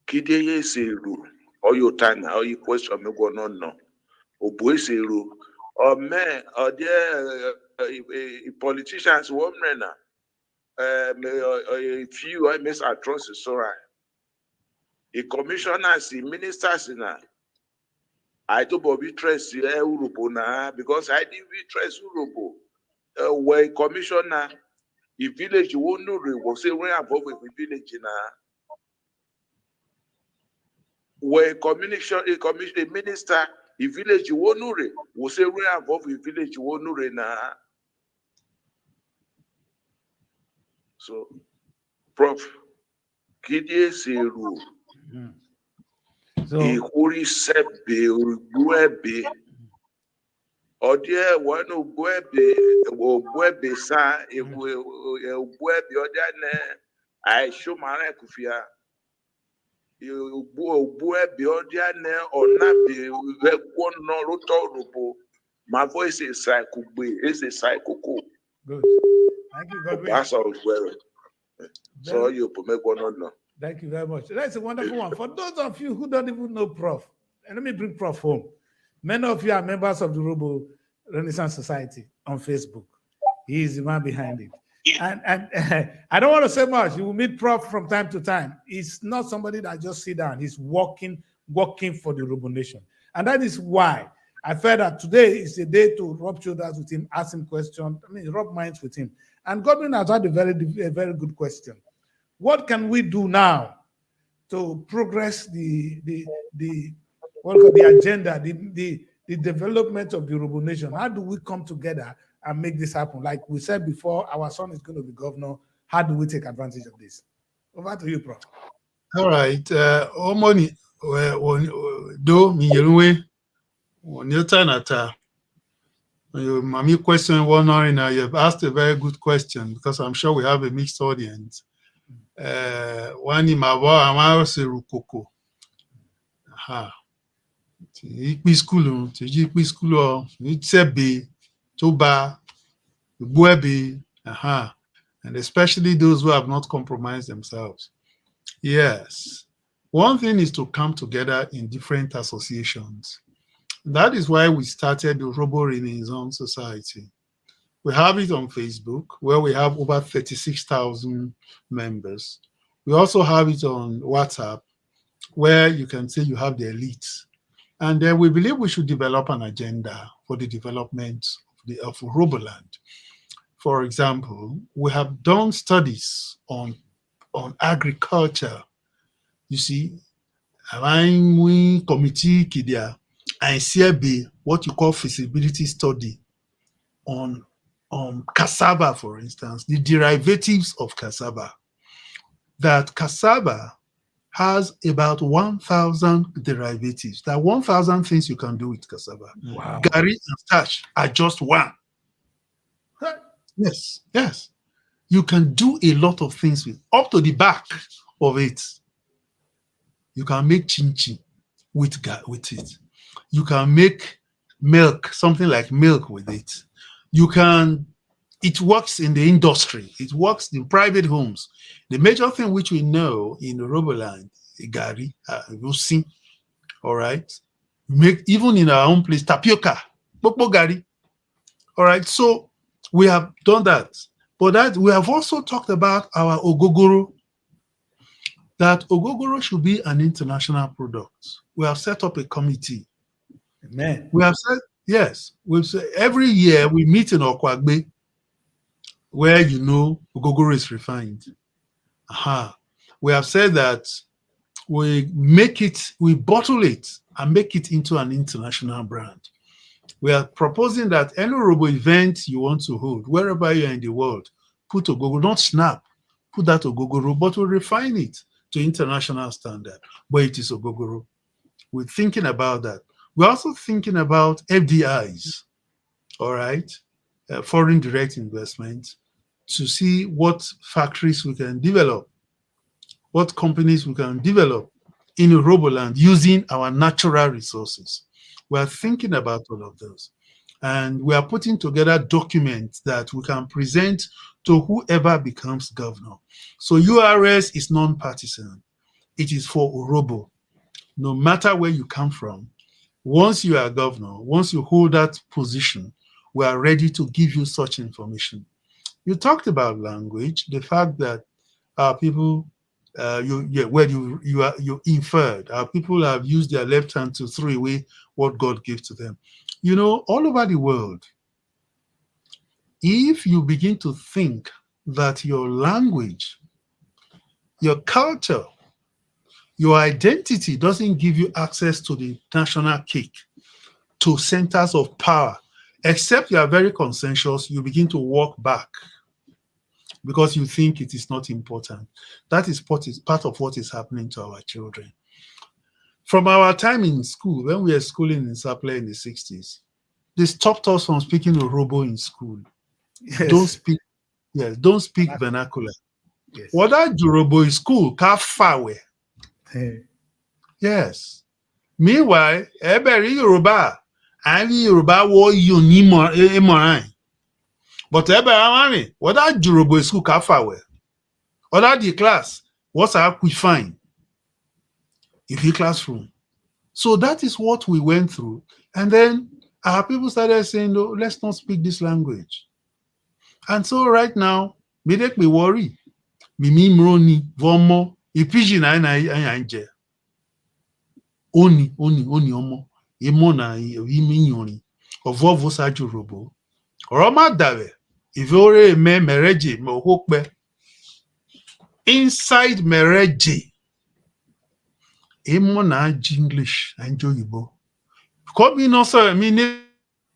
Speaker 4: Kideye seru oyotana oyi question me go no oboy seru or men or there politicians women a few I miss atrocities so right a commissioners ministers na I do Bobby trust Urobo na because I didn't trust Urobo where commissioner the village you won't know was say when above the village na where a minister, the village you won't know, will say we are above the village you won't know na. So, Prof, Kidye Seru, Ehuri Sebe, Uruguebe, or dear one of Buebe, sa, Buebe, or I show my Kufia. You my voice is psycho. It's a psycho.
Speaker 2: Good. Thank you, Godwin.
Speaker 4: That's all well. So you make one on.
Speaker 2: Thank you very much. That's a wonderful one. For those of you who don't even know Prof, and let me bring Prof home. Many of you are members of the URHOBO Renaissance Society on Facebook. He is the man behind it. And I don't want to say much. You will meet Prof from time to time. He's not somebody that just sit down. He's working for the URHOBO nation. And that is why I felt that today is a day to rub shoulders with him, ask him questions, rub minds with him. And Godwin has had a very good question. What can we do now to progress the agenda, the development of the URHOBO nation? How do we come together and make this happen? Like we said before, our son is going to be governor. How do we take advantage of this? Over to you, Prof.
Speaker 3: All right. Omoni do mi yeruwe Newtonata. Mami question one now. You've asked a very good question because I'm sure we have a mixed audience. Wani mawa amaro serukoko. Aha. Ikpi school ni tsebe toba buebe. Aha. And especially those who have not compromised themselves. Yes. One thing is to come together in different associations. That is why we started the URHOBO Renaissance Society. We have it on Facebook, where we have over 36,000 members. We also have it on WhatsApp, where you can say you have the elites. And then we believe we should develop an agenda for the development of URHOBO land. For example, we have done studies on agriculture. You see, we committee Kidia and CIB, what you call feasibility study on cassava, for instance, the derivatives of cassava. That cassava has about 1,000 derivatives. There are 1,000 things you can do with cassava.
Speaker 2: Wow.
Speaker 3: Gari and starch are just one. Yes, yes. You can do a lot of things with up to the back of it. You can make chin-chin with it. You can make milk, something like milk with it. It works in the industry. It works in private homes. The major thing which we know in the URHOBO land, gari, rusi, all right? Make even in our own place, tapioca, popo gari. All right, so we have done that. But that we have also talked about our ogogoro, that ogogoro should be an international product. We have set up a committee.
Speaker 2: Amen.
Speaker 3: We have said, yes, we've said every year we meet in Okwagbe, where ogogoro is refined. Aha. We have said that we bottle it and make it into an international brand. We are proposing that any URHOBO event you want to hold, wherever you are in the world, put ogogoro, not snap, put that ogogoro, but we refine it to international standard, but it is ogogoro. We're thinking about that. We're also thinking about FDIs, all right, foreign direct investment, to see what factories we can develop, what companies we can develop in URHOBO land using our natural resources. We are thinking about all of those. And we are putting together documents that we can present to whoever becomes governor. So URS is non-partisan. It is for URHOBO. No matter where you come from, once you are governor, once you hold that position, we are ready to give you such information. You talked about language, the fact that our people, you inferred, our people have used their left hand to throw away what God gave to them. You know, all over the world, if you begin to think that your language, your culture, your identity doesn't give you access to the national cake, to centers of power, except you are very conscientious, you begin to walk back because you think it is not important. That is part of what is happening to our children. From our time in school, when we were schooling in Sapele in the 60s, they stopped us from speaking URHOBO in school.
Speaker 2: Yes.
Speaker 3: Don't speak vernacular.
Speaker 2: Yes.
Speaker 3: What that URHOBO is school, kafawe.
Speaker 2: Hey.
Speaker 3: Yes. Meanwhile, every Yoruba, and Yoruba wo yoni moran. But what that URHOBO is school kafawe. Or that the class, what's our quick fine? If you classroom. So that is what we went through. And then our people started saying, no, let's not speak this language. And so right now, me make me worry. Mimi mroni, vomo, ipiji na anje. Oni omo. Emo na imi nyoni. Ovo vosa URHOBO. Roma dave. Ivore me mereje me hokbe. Inside mereje. Emo na English and Yoruba. Come in also, I mean,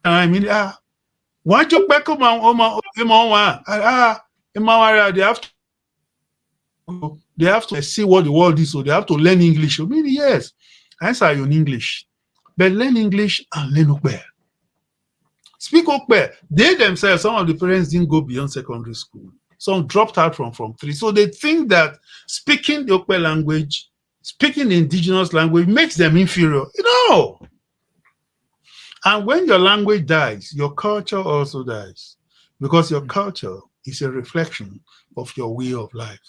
Speaker 3: why you back they have to see what the world is, so they have to learn English. I mean, yes, answer you in English, but learn English and learn Okbe. Speak Okbe. They themselves, some of the parents didn't go beyond secondary school. Some dropped out from 3. So they think that speaking the Okbe language, speaking the indigenous language makes them inferior. No. And when your language dies, your culture also dies, because your culture is a reflection of your way of life.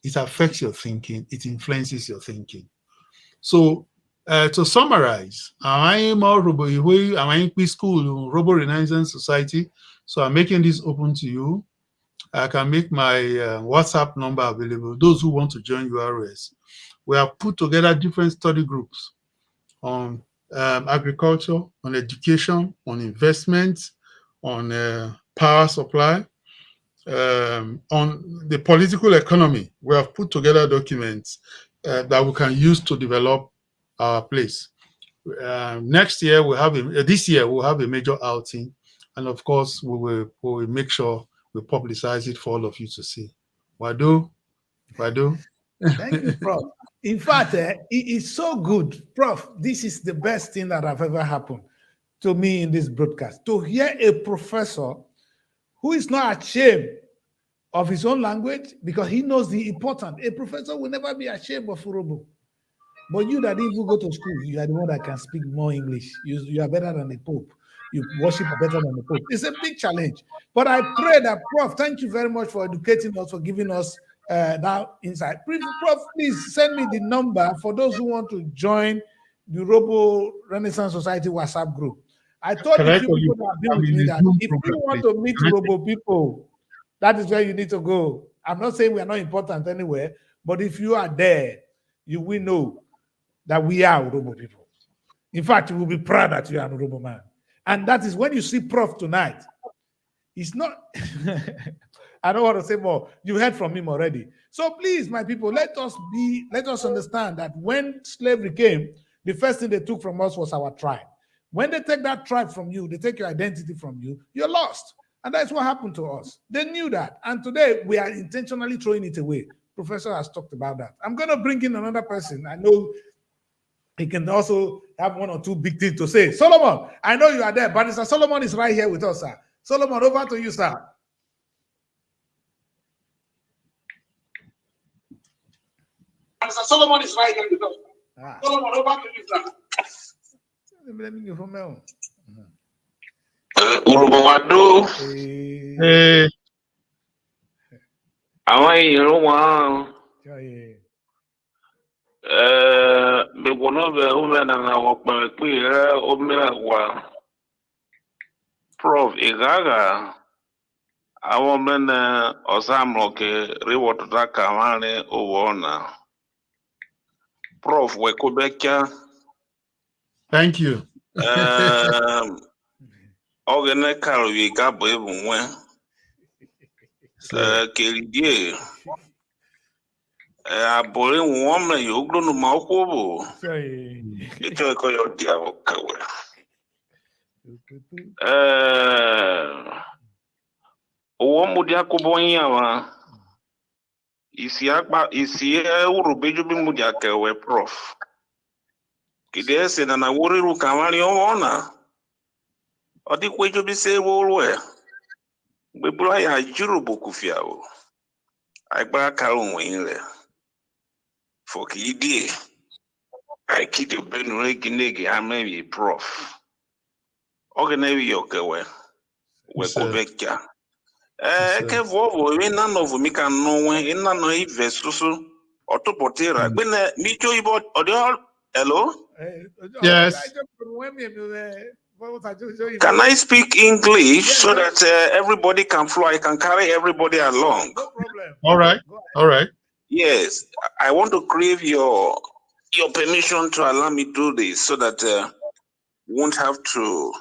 Speaker 3: It affects your thinking. It influences your thinking. So to summarize, I'm in school, Robo Renaissance Society. So I'm making this open to you. I can make my WhatsApp number available. Those who want to join URS. We have put together different study groups on agriculture, on education, on investment, on power supply, on the political economy. We have put together documents that we can use to develop our place. Next year, this year we'll have a major outing, and of course we will make sure we publicize it for all of you to see. Wado.
Speaker 2: Thank you, Prof. In fact, it is so good. Prof, this is the best thing that have ever happened to me in this broadcast. To hear a professor who is not ashamed of his own language because he knows the importance. A professor will never be ashamed of URHOBO. But you that even go to school, you are the one that can speak more English. You are better than the Pope. You worship better than the Pope. It's a big challenge. But I pray that, Prof, thank you very much for educating us, for giving us that insight. Prof, please send me the number for those who want to join the URHOBO Renaissance Society WhatsApp group. I told the people that have been with me that if you want to meet URHOBO people, that is where you need to go. I'm not saying we are not important anywhere, but if you are there, you will know that we are URHOBO people. In fact, you will be proud that you are an URHOBO man. And that is when you see Prof tonight. It's not, I don't want to say more. You heard from him already. So please, my people, let us understand that when slavery came, the first thing they took from us was our tribe. When they take that tribe from you, they take your identity from you, you're lost. And that's what happened to us. They knew that. And today we are intentionally throwing it away. Professor has talked about that. I'm going to bring in another person. I know he can also have one or two big things to say. Solomon, I know you are there, but Mr. Solomon is right here with us, sir. Solomon, over to you, sir. Mr. Solomon is right here with us. Solomon, over to you, sir.
Speaker 5: Prof Eghagha awomene osamloke riwotota kamane owona. Prof Wekubeka.
Speaker 3: Thank you.
Speaker 5: Oghenerukebve Eghagha Kelidie abore nwome yoglo no makobo. Ito ko yodia okawe. Mudia kubonya isi urubeju bi mudia kewe prof. Kidese na woriru kamari ona. Odi kweju bi se wolwe. Gbebula ya jurubo kufiawo. Agba karun winle. For kidie. I kid you benure ginege amewi prof. Oghenerukebve Eghagha. Ke vovo we none of me can know when in no vesusu otopotera bene mijo ibo audio. Hello,
Speaker 3: yes,
Speaker 5: can I speak English so that everybody can flow? I can carry everybody along.
Speaker 2: No problem.
Speaker 3: all right.
Speaker 5: Yes, I want to crave your permission to allow me to do this so that we won't have to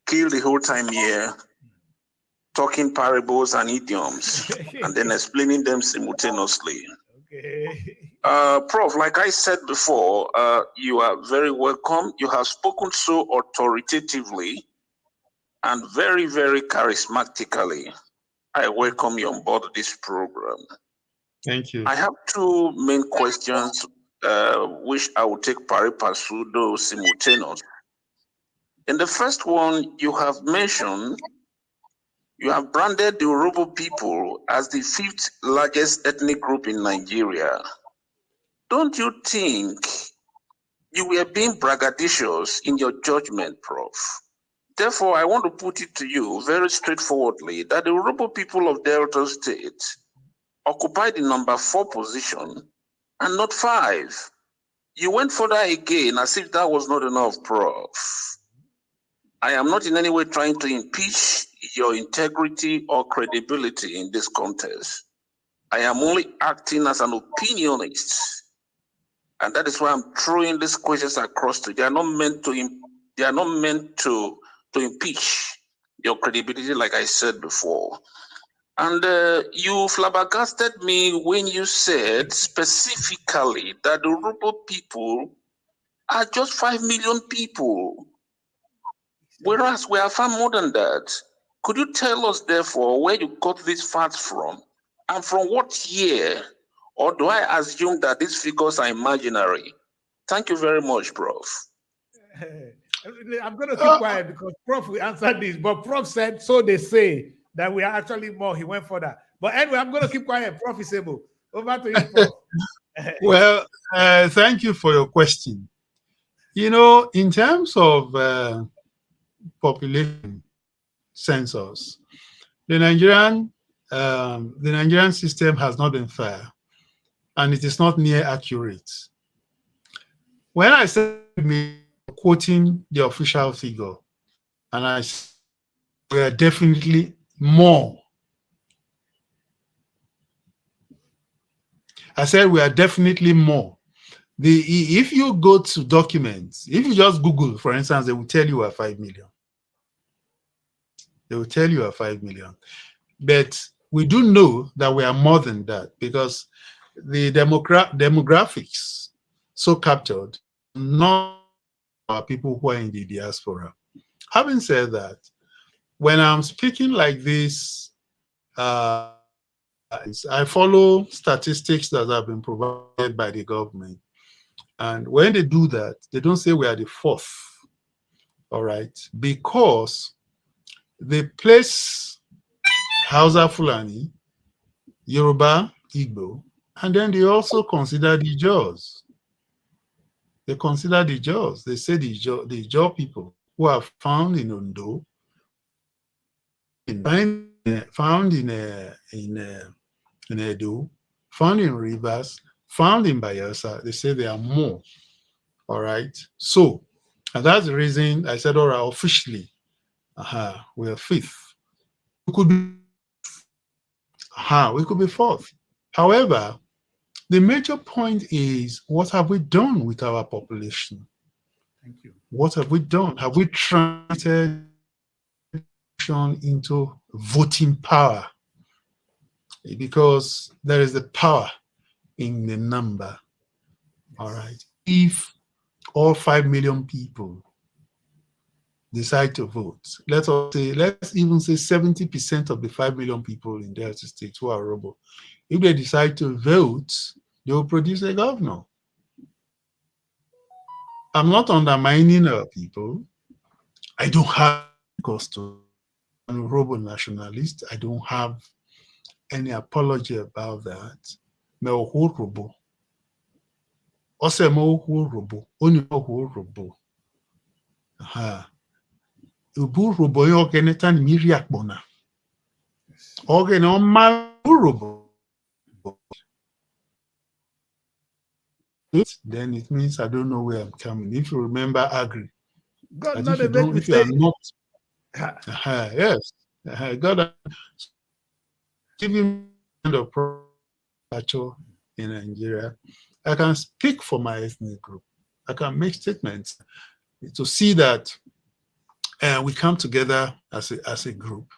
Speaker 5: kill the whole time here talking parables and idioms and then explaining them simultaneously.
Speaker 2: Okay.
Speaker 5: Prof, like I said before, you are very welcome. You have spoken so authoritatively and very, very charismatically. I welcome you on board this program.
Speaker 3: Thank you.
Speaker 5: I have two main questions, which I will take pari passu simultaneous. In the first one, you have mentioned, you have branded the URHOBO people as the 5th largest ethnic group in Nigeria. Don't you think you were being braggadocious in your judgment, Prof? Therefore, I want to put it to you very straightforwardly that the URHOBO people of Delta State occupy the number 4 position and not 5. You went further again as if that was not enough, Prof. I am not in any way trying to impeach your integrity or credibility in this contest. I am only acting as an opinionist. And that is why I'm throwing these questions across to you. They are not meant to impeach your credibility, like I said before. And you flabbergasted me when you said specifically that the URHOBO people are just 5 million people, whereas we are far more than that. Could you tell us, therefore, where you got these facts from and from what year? Or do I assume that these figures are imaginary? Thank you very much, Prof.
Speaker 2: I'm going to keep quiet because Prof will answer this. But Prof said, so they say that we are actually more. He went further. But anyway, I'm going to keep quiet. Prof is able. Over to you, Prof.
Speaker 3: Well, thank you for your question. You know, in terms of population census, the Nigerian system has not been fair, and it is not near accurate. When I said quoting the official figure, and I said we are definitely more. I said we are definitely more. If you go to documents, if you just Google, for instance, they will tell you we are 5 million. They will tell you we are 5 million. But we do know that we are more than that because the demographics so captured not our people who are in the diaspora. Having said that, when I'm speaking like this, I follow statistics that have been provided by the government. And when they do that, they don't say we are the fourth, all right? Because they place Hausa Fulani, Yoruba, Igbo, and then they also consider the Jaws. They consider the Jaws. They say the Jaw people who are found in Ondo, found in Edo, found in Rivers, found in Bayelsa. They say there are more. All right. So, and that's the reason I said, all right, officially, we are fifth. We could be fourth. However, the major point is, what have we done with our population?
Speaker 2: Thank you.
Speaker 3: What have we done? Have we translated into voting power? Because there is the power in the number. All right. If all 5 million people decide to vote, let's even say 70% of the 5 million people in Delta State who are URHOBO, if they decide to vote, they will produce a governor. I'm not undermining our people. I don't have cost to I'm a URHOBO nationalist. I don't have any apology about that. Me URHOBO. Ose me URHOBO. Only URHOBO. Ubu URHOBO yo genetan miriak bona. Ogene on my URHOBO. Then it means I don't know where I'm coming. If you remember Agri,
Speaker 2: God, not
Speaker 3: if you are not, yes, God, giving kind of culture in Nigeria, I can speak for my ethnic group. I can make statements to see that we come together as a group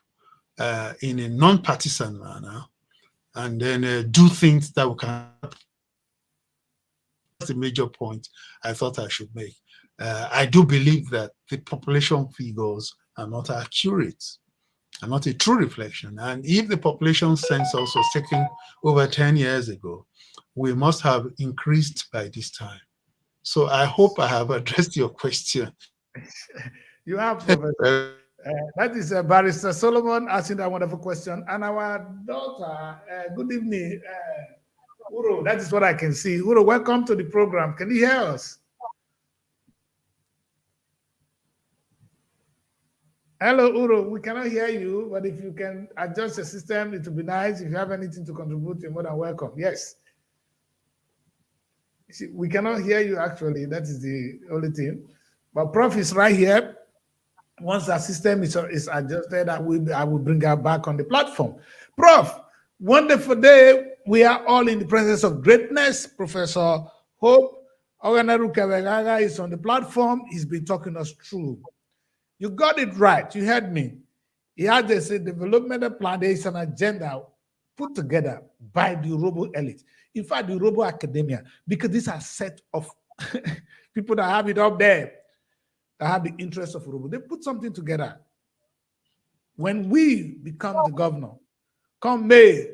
Speaker 3: in a non-partisan manner, and then do things that we can. That's the major point I thought I should make. I do believe that the population figures are not accurate, are not a true reflection. And if the population census was taken over 10 years ago, we must have increased by this time. So I hope I have addressed your question.
Speaker 2: You have, Professor. That is Barrister Solomon asking that wonderful question. And our daughter, good evening, Uro, that is what I can see. Uro, welcome to the program. Can you hear us? Hello, Uro. We cannot hear you, but if you can adjust the system, it will be nice. If you have anything to contribute, you're more than welcome. Yes. See, we cannot hear you, actually. That is the only thing. But Prof is right here. Once the system is adjusted, I will bring her back on the platform. Prof, wonderful day. We are all in the presence of greatness. Professor Hope Oghenerukebve Eghagha is on the platform. He's been talking us through. You got it right. You heard me. He had this developmental plan. There is an agenda put together by the URHOBO elite. In fact, the URHOBO academia, because these are a set of people that have it up there, that have the interest of URHOBO. They put something together. When we become the governor, come May,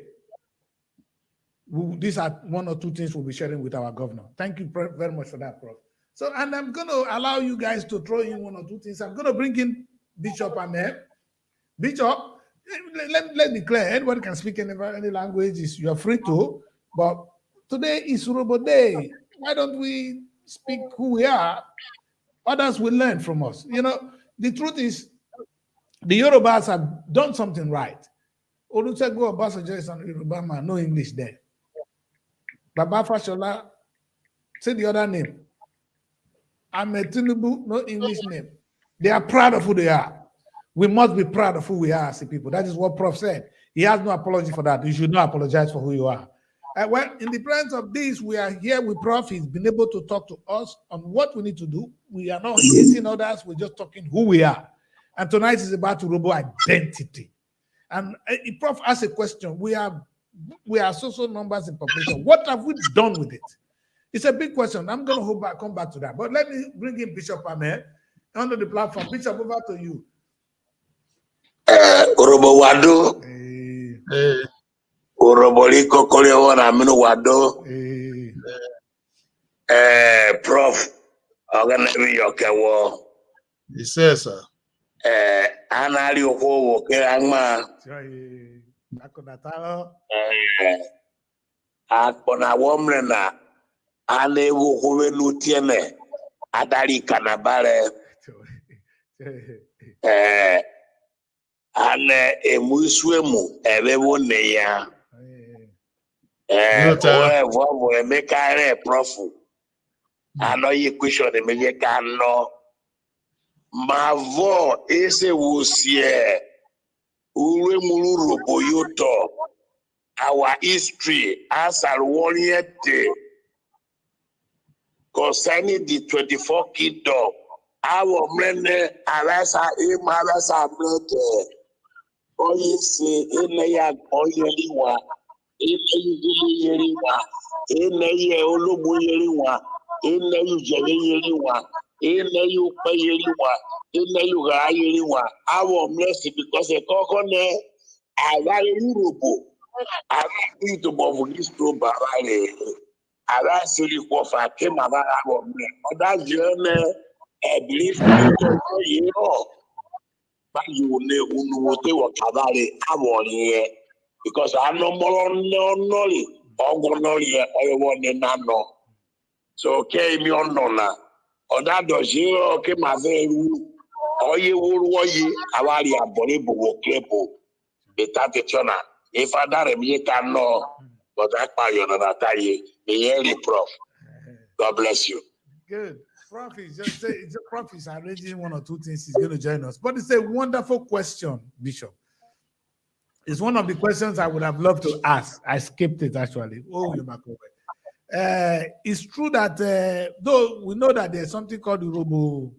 Speaker 2: these are one or two things we'll be sharing with our governor. Thank you very much for that, Prof. So, and I'm going to allow you guys to throw in one or two things. I'm going to bring in Bishop Ahmed. Bishop, let me clear. Anybody can speak any languages. You are free to. But today is URHOBO Day. Why don't we speak who we are? Others will learn from us. You know, the truth is, the Yorubas have done something right. Olusegun Obasanjo is an Yoruba man, no English there. Baba Fashola, say the other name. Ahmed Tinubu, no English name. They are proud of who they are. We must be proud of who we are as a people. That is what Prof said. He has no apology for that. You should not apologize for who you are. Well, in the presence of this, we are here with Prof. He's been able to talk to us on what we need to do. We are not hating others. We're just talking who we are. And tonight is about URHOBO identity. And if Prof asks a question, we are so numbers in population. What have we done with it? It's a big question. I'm going to come back to that. But let me bring in Bishop Ahmed onto the platform. Bishop, over to you.
Speaker 6: URHOBO Wado. Uroboliko Koleona Minuwado. Prof. Oghenerukebve.
Speaker 3: He says, sir.
Speaker 6: Anali Oghenerukebve Eghagha. Akpona womrena ane wuhuwe nutiene adari kanabare ane emuiswemu ebewo neya oevovo emekare profu ano yikwishon emeyeka no mavo ese wusie uwe muluro yuto. Our history as a warrior concerning the 24 kingdom. Our men, Alasa, Imalasa, Brother, Oyisi, Inaya, Oyeliwa, Inayeliwa, Inaya Olumuyeliwa, Inayu Jeliwa, Inayu Payeliwa, Inayu Gayeliwa. Our mercy because a coconut, our URHOBO. I need to move this to Barale. I see the Kofa came about me. On that journey, I believe you know. But you will know what Kabale I want here. Because I know more knowledge. Or no here, or one in no. So came on Nona. On that does you came as a or you will worry. Awari aboribo kepo. The Tatechona. If I don't can know, but I buy you another the Prof. God bless you.
Speaker 2: Good. Prof is just say it's a Prof is arranging one or two things. He's going to join us. But it's a wonderful question, Bishop. It's one of the questions I would have loved to ask. I skipped it actually. Oh, you it's true that though we know that there's something called the URHOBO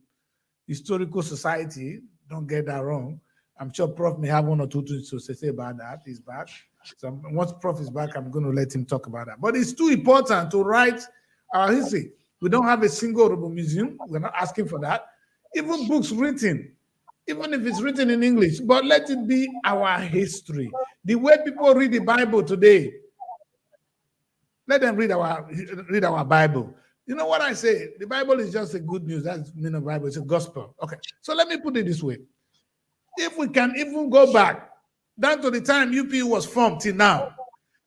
Speaker 2: Historical Society, don't get that wrong. I'm sure Prof may have one or two things to say about that. He's back. So once Prof is back, I'm going to let him talk about that. But it's too important to write our history. We don't have a single URHOBO museum. We're not asking for that. Even books written, even if it's written in English, but let it be our history. The way people read the Bible today, let them read our Bible. You know what I say? The Bible is just a good news. That's the meaning of Bible. It's a gospel. Okay. So let me put it this way. If we can even go back down to the time UP was formed till now,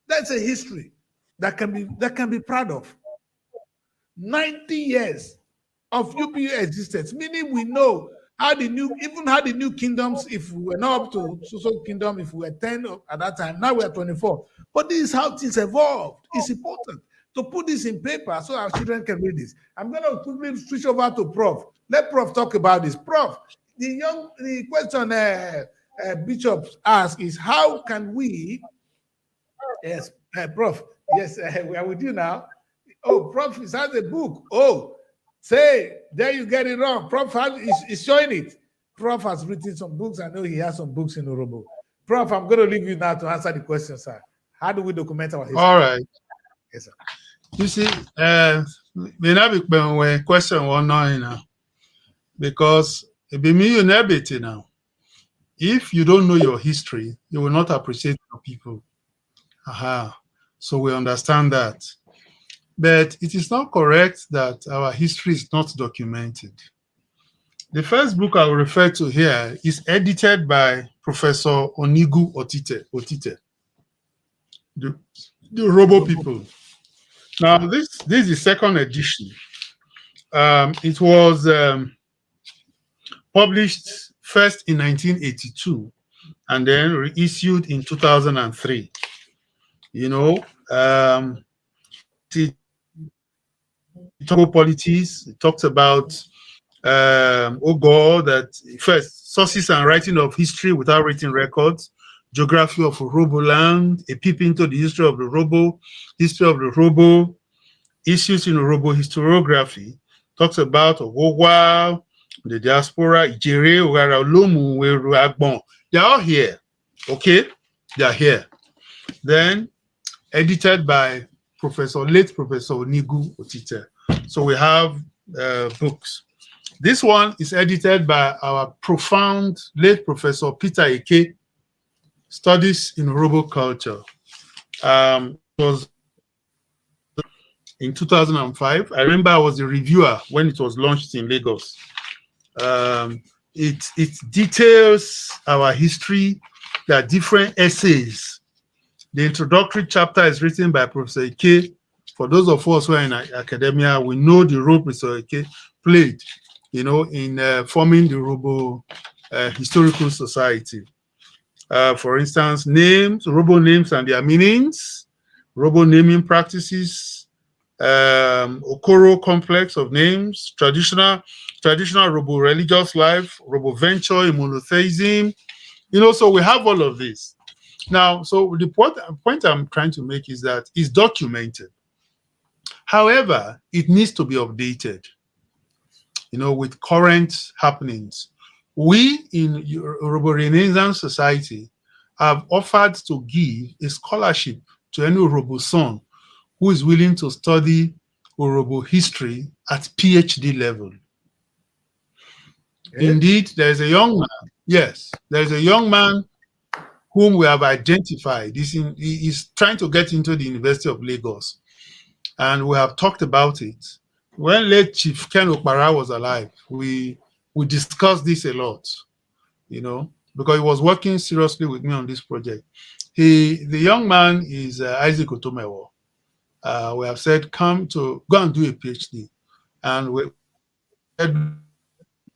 Speaker 2: that's a history that can be proud of. 90 years of UP existence, meaning we know how the new kingdoms, if we were not up to so kingdom, if we were 10 at that time, now we are 24. But this is how things evolved. It's important to put this in paper so our children can read this. I'm going to quickly switch over to Prof. Let Prof talk about this. Prof, the question Bishop asked is how can we, yes, Prof, yes, we are with you now. Oh, Prof has a book. Oh, say, there you get it wrong. Prof is showing it. Prof has written some books. I know he has some books in URHOBO. Prof, I'm going to leave you now to answer the question, sir. How do we document our history? All
Speaker 3: right.
Speaker 2: Yes, sir.
Speaker 3: You see, we not be question one now, because it be me you now. If you don't know your history, you will not appreciate your people. Aha. So we understand that. But it is not correct that our history is not documented. The first book I will refer to here is edited by Professor Onigu Otite, the URHOBO people. Now, this is the second edition. It was published first in 1982 and then reissued in 2003. You know, politics, it talks about that first, sources and writing of history without written records, geography of URHOBO land, a peep into the history of the URHOBO, issues in URHOBO historiography, talks about Ogwa, the diaspora, Ijere, Ogara, Olomu, Weru, Agbon. They're all here, okay? They're here. Then edited by late Professor Onigu Otite. So we have books. This one is edited by our profound late Professor Peter Eke, Studies in URHOBO Culture. It was in 2005. I remember I was a reviewer when it was launched in Lagos. It details our history. There are different essays. The introductory chapter is written by Professor Ike. For those of us who are in academia, we know the role Professor Ike played, in forming the URHOBO Historical Society. For instance, names, URHOBO names and their meanings, URHOBO naming practices, Okoro complex of names, traditional URHOBO religious life, URHOBO venture, monotheism. So we have all of this. Now, so the point I'm trying to make is that it's documented. However, it needs to be updated, with current happenings. We in URHOBO Renaissance Society have offered to give a scholarship to any URHOBO son who is willing to study URHOBO history at PhD level. Okay. Indeed, there's a young man. Yes, there's a young man whom we have identified. He's trying to get into the University of Lagos. And we have talked about it. When late Chief Ken Okpara was alive, we discussed this a lot, because he was working seriously with me on this project. The young man is Isaac Otomewo. We have said, go and do a PhD. And we had an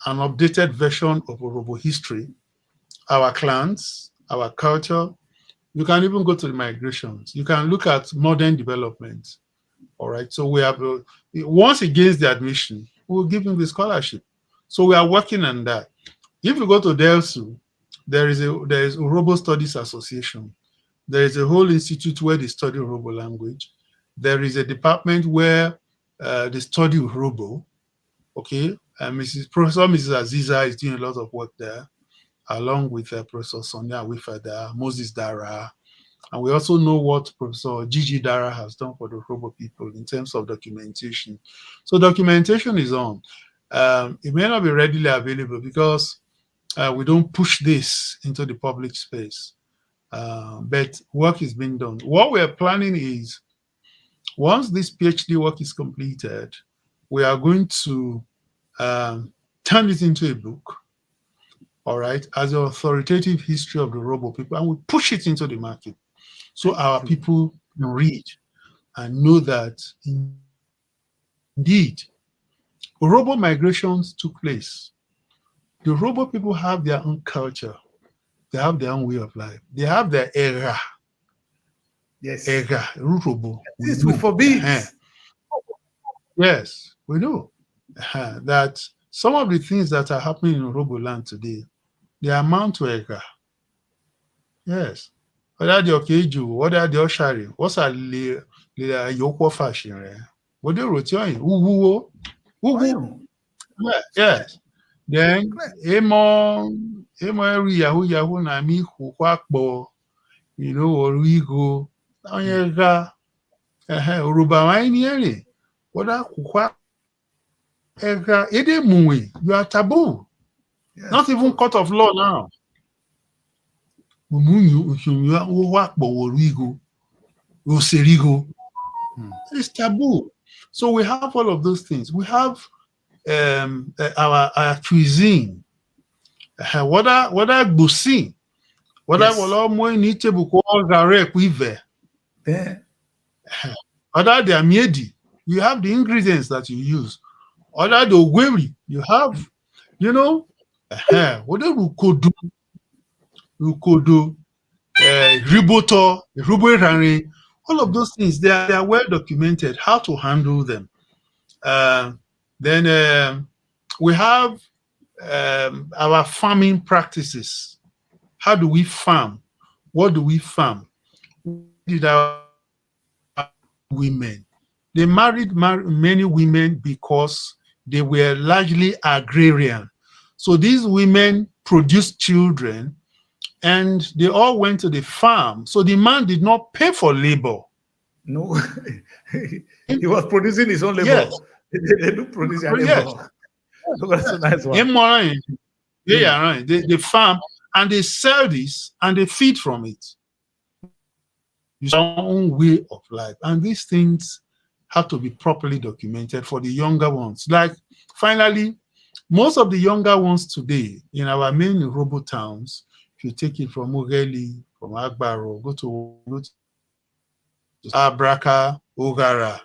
Speaker 3: updated version of URHOBO history, our clans, our culture. You can even go to the migrations. You can look at modern development. All right. So we have, once he gains the admission, we'll give him the scholarship. So we are working on that. If you go to DELSU, there is URHOBO Studies Association. There is a whole institute where they study URHOBO language. There is a department where they study URHOBO. Okay. Professor Mrs. Aziza is doing a lot of work there, along with Professor Sonia Wifada, Moses Dara. And we also know what Professor Gigi Dara has done for the URHOBO people in terms of documentation. So documentation is on. It may not be readily available because we don't push this into the public space. But work is being done. What we are planning is, once this PhD work is completed, we are going to turn it into a book, all right, as an authoritative history of the URHOBO people, and we push it into the market so our people can read and know that indeed URHOBO migrations took place. The URHOBO people have their own culture. They have their own way of life. They have their Eghagha.
Speaker 2: Yes.
Speaker 3: Eghagha, URHOBO.
Speaker 2: This will forbid.
Speaker 3: Yes, we know that some of the things that are happening in URHOBO land today, they amount to Eghagha. Yes. Whether the Okeju, whether the Oshari, what's a Yoko fashion? What do you return? Yes. Then emo every Yahoo na mi kwakpo, or we go Onyega Uruba wine. What are you are taboo. Yes. Not even court of law now. It's taboo. So we have all of those things. We have our cuisine. Whether busi, whether more need to call garek weaver. Other the amiedi, you have the ingredients that you use. Other the ogweri, you have, whatever you could do, riboto, ruberani, all of those things, they are well documented, how to handle them. Then we have our farming practices. How do we farm? What do we farm? Did our women? They married many women because they were largely agrarian. So these women produced children and they all went to the farm. So the man did not pay for labor.
Speaker 2: No, he was producing his own labor.
Speaker 3: Yes.
Speaker 2: They do produce their labor. Yes. That's a nice one.
Speaker 3: They farm and they sell this and they feed from it. use our own way of life. And these things have to be properly documented for the younger ones. Like, finally, most of the younger ones today in our main URHOBO towns, if you take it from Ogeli, from Agbaro, go to Abraka, Ogara,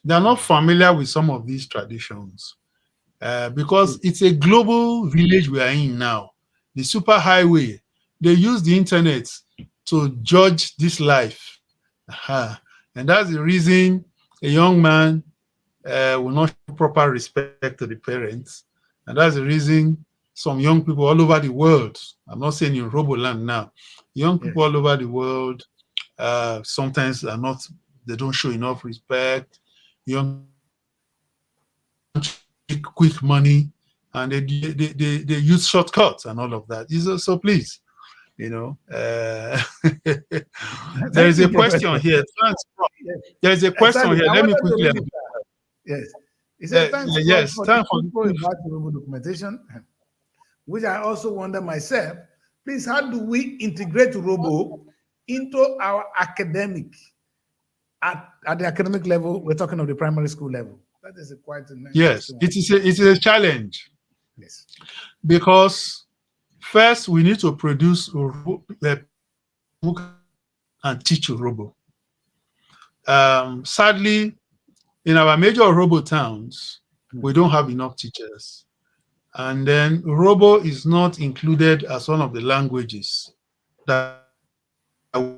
Speaker 3: they are not familiar with some of these traditions because it's a global village we are in now. The superhighway, they use the internet to judge this life. And that's the reason a young man will not show proper respect to the parents. And that's the reason some young people all over the world, I'm not saying in URHOBO land now, young people all over the world sometimes are not, they don't show enough respect. Young quick money, and they use shortcuts and all of that. So please, there is a question here. There is a question here. Let me quickly.
Speaker 2: Yes. It says, thanks for the info about URHOBO documentation, which I also wonder myself. Please, how do we integrate URHOBO into our academic, at the academic level? We're talking of the primary school level. That is quite a
Speaker 3: yes, it is a challenge.
Speaker 2: Yes.
Speaker 3: Because first we need to produce and teach URHOBO. Sadly, in our major URHOBO towns, we don't have enough teachers. And then URHOBO is not included as one of the languages that are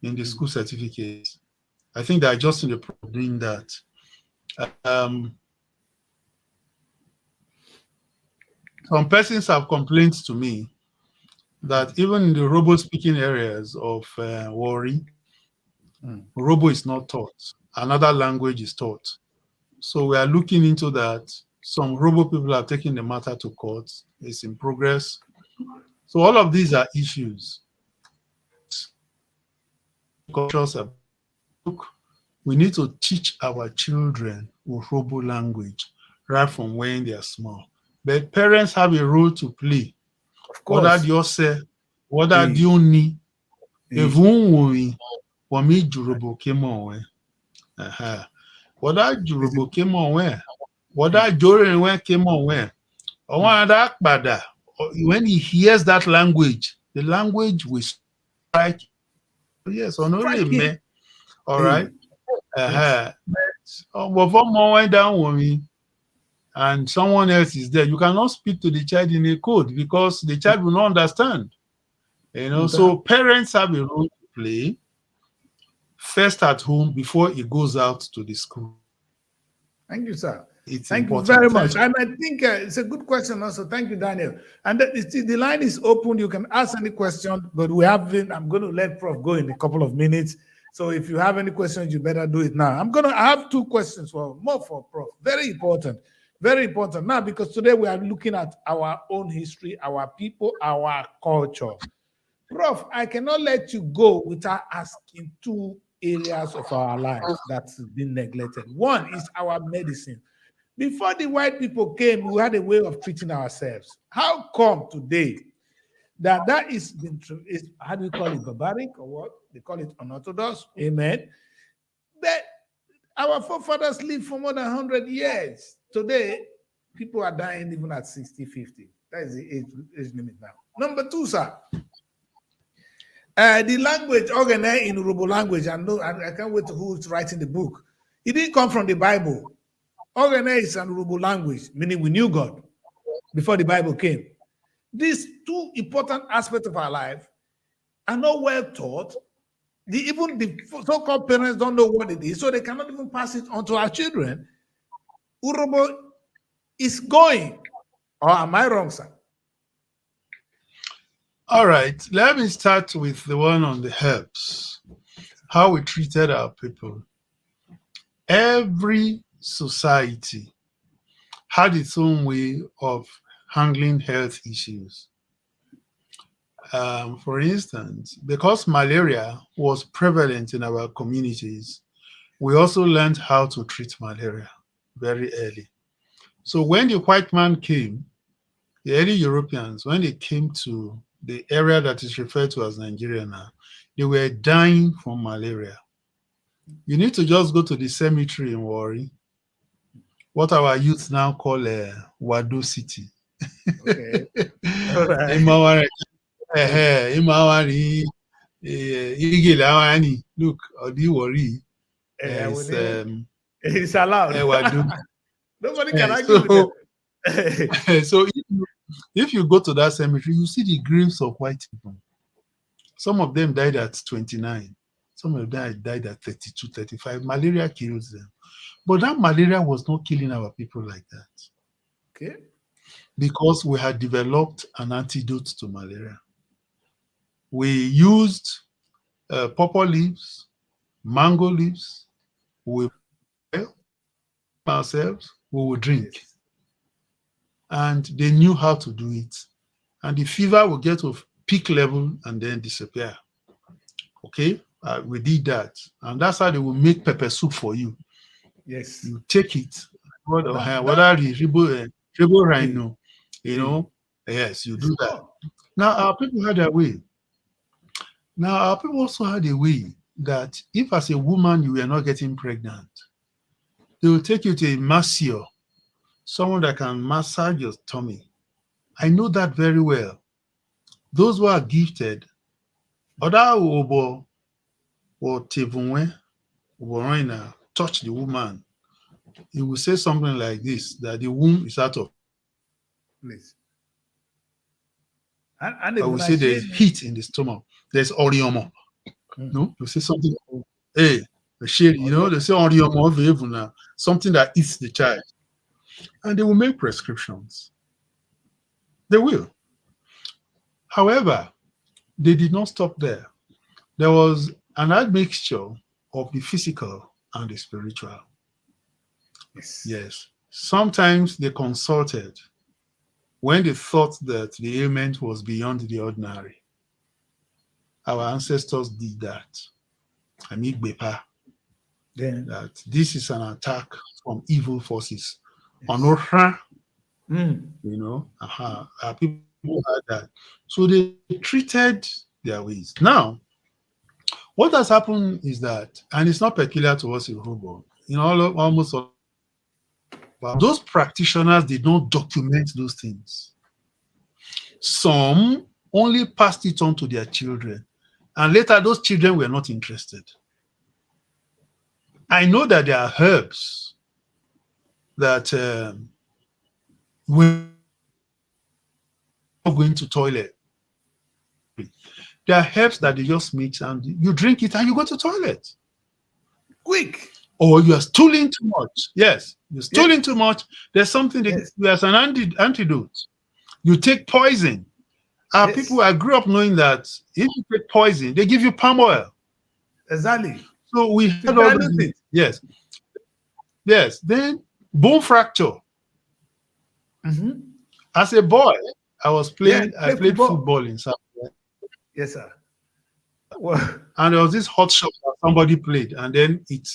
Speaker 3: in the school certificate. I think they are just in the process of doing that. Some persons have complained to me that even in the URHOBO speaking areas of Warri, URHOBO is not taught. Another language is taught. So we are looking into that. Some URHOBO people are taking the matter to court. It's in progress. So all of these are issues. We need to teach our children URHOBO language right from when they are small. But parents have a role to play.
Speaker 2: Of course.
Speaker 3: What you say, what are you need? If we URHOBO came on, what are URHOBO came on where? What are Jorin came on where? When he hears that language, the language will strike. Yes, or no, all right. Before more went down with me, and someone else is there, you cannot speak to the child in a code because the child will not understand. So parents have a role to play first at home before it goes out to the school.
Speaker 2: Thank you, sir.
Speaker 3: Thank
Speaker 2: you very much. And I think it's a good question also. Thank you, Daniel. And the line is open. You can ask any question, but I'm going to let Prof go in a couple of minutes. So if you have any questions, you better do it now. I have two questions more for Prof. Very important now, because today we are looking at our own history, our people, our culture. Prof, I cannot let you go without asking two areas of our lives that's been neglected. One is our medicine. Before the white people came, we had a way of treating ourselves. How come today that is how do you call it, barbaric or what? They call it unorthodox. Amen. But our forefathers lived for more than 100 years. Today, people are dying even at 60, 50. That is the age limit now. Number two, sir. The language, Oghenerukebve in URHOBO language, I can't wait to who's writing the book. It didn't come from the Bible. Oghenerukebve is an URHOBO language, meaning we knew God before the Bible came. These two important aspects of our life are not well taught. Even the so-called parents don't know what it is, so they cannot even pass it on to our children. URHOBO is going. Or am I wrong, sir?
Speaker 3: All right, let me start with the one on the herbs, how we treated our people. Every society had its own way of handling health issues. For instance, because malaria was prevalent in our communities, we also learned how to treat malaria very early. So when the white man came, the early Europeans, when they came to the area that is referred to as Nigeria now, they were dying from malaria. You need to just go to the cemetery in Warri, what our youth now call Wado City.
Speaker 2: Okay. All right.
Speaker 3: Look, Odi Warri.
Speaker 2: It's allowed.
Speaker 3: Wado.
Speaker 2: Nobody can argue with it.
Speaker 3: So if you go to that cemetery, you see the graves of white people. Some of them died at 29. Some of them died at 32, 35. Malaria kills them. But that malaria was not killing our people like that.
Speaker 2: Okay.
Speaker 3: Because we had developed an antidote to malaria. We used pawpaw leaves, mango leaves. We boil ourselves, we would drink.
Speaker 2: Yes.
Speaker 3: And they knew how to do it. And the fever will get to peak level and then disappear. Okay? We did that. And that's how they will make pepper soup for you.
Speaker 2: Yes.
Speaker 3: You take it. Whether rhino, you know, yes, you do that. Now, our people had a way. Now, our people also had a way that if as a woman you were not getting pregnant, they will take you to a masseur, someone that can massage your tummy. I know that very well. Those who are gifted, other URHOBO or Tevunwe will touch the woman. He will say something like this, that the womb is out of
Speaker 2: place.
Speaker 3: And I will say there's heat in the stomach. There's oriomo. No, you say something. Hey, the shade, you know, they say oriomo, something that eats the child. And they will make prescriptions. They will. However, they did not stop there. There was an admixture of the physical and the spiritual. Yes. Sometimes they consulted when they thought that the ailment was beyond the ordinary. Our ancestors did that. That this is an attack from evil forces. Yes. You know, our people had that. So they treated their ways. Now, what has happened is that, and it's not peculiar to us in URHOBO, you know, almost all, but those practitioners did not document those things. Some only passed it on to their children, and later those children were not interested. I know that there are herbs that when you're going to toilet, there are herbs that they just mix and you drink it and you go to toilet. Quick. Or you are stooling too much. Yes, you're stooling too much. There's something that there's an antidote. You take poison. Our people, I grew up knowing that if you take poison, they give you palm oil.
Speaker 2: Exactly.
Speaker 3: So we had all these things. Yes. Yes. Then bone fracture. As a boy, I was playing, I played football in South Africa.
Speaker 2: Yes, sir.
Speaker 3: And there was this hot shot that somebody played, and then it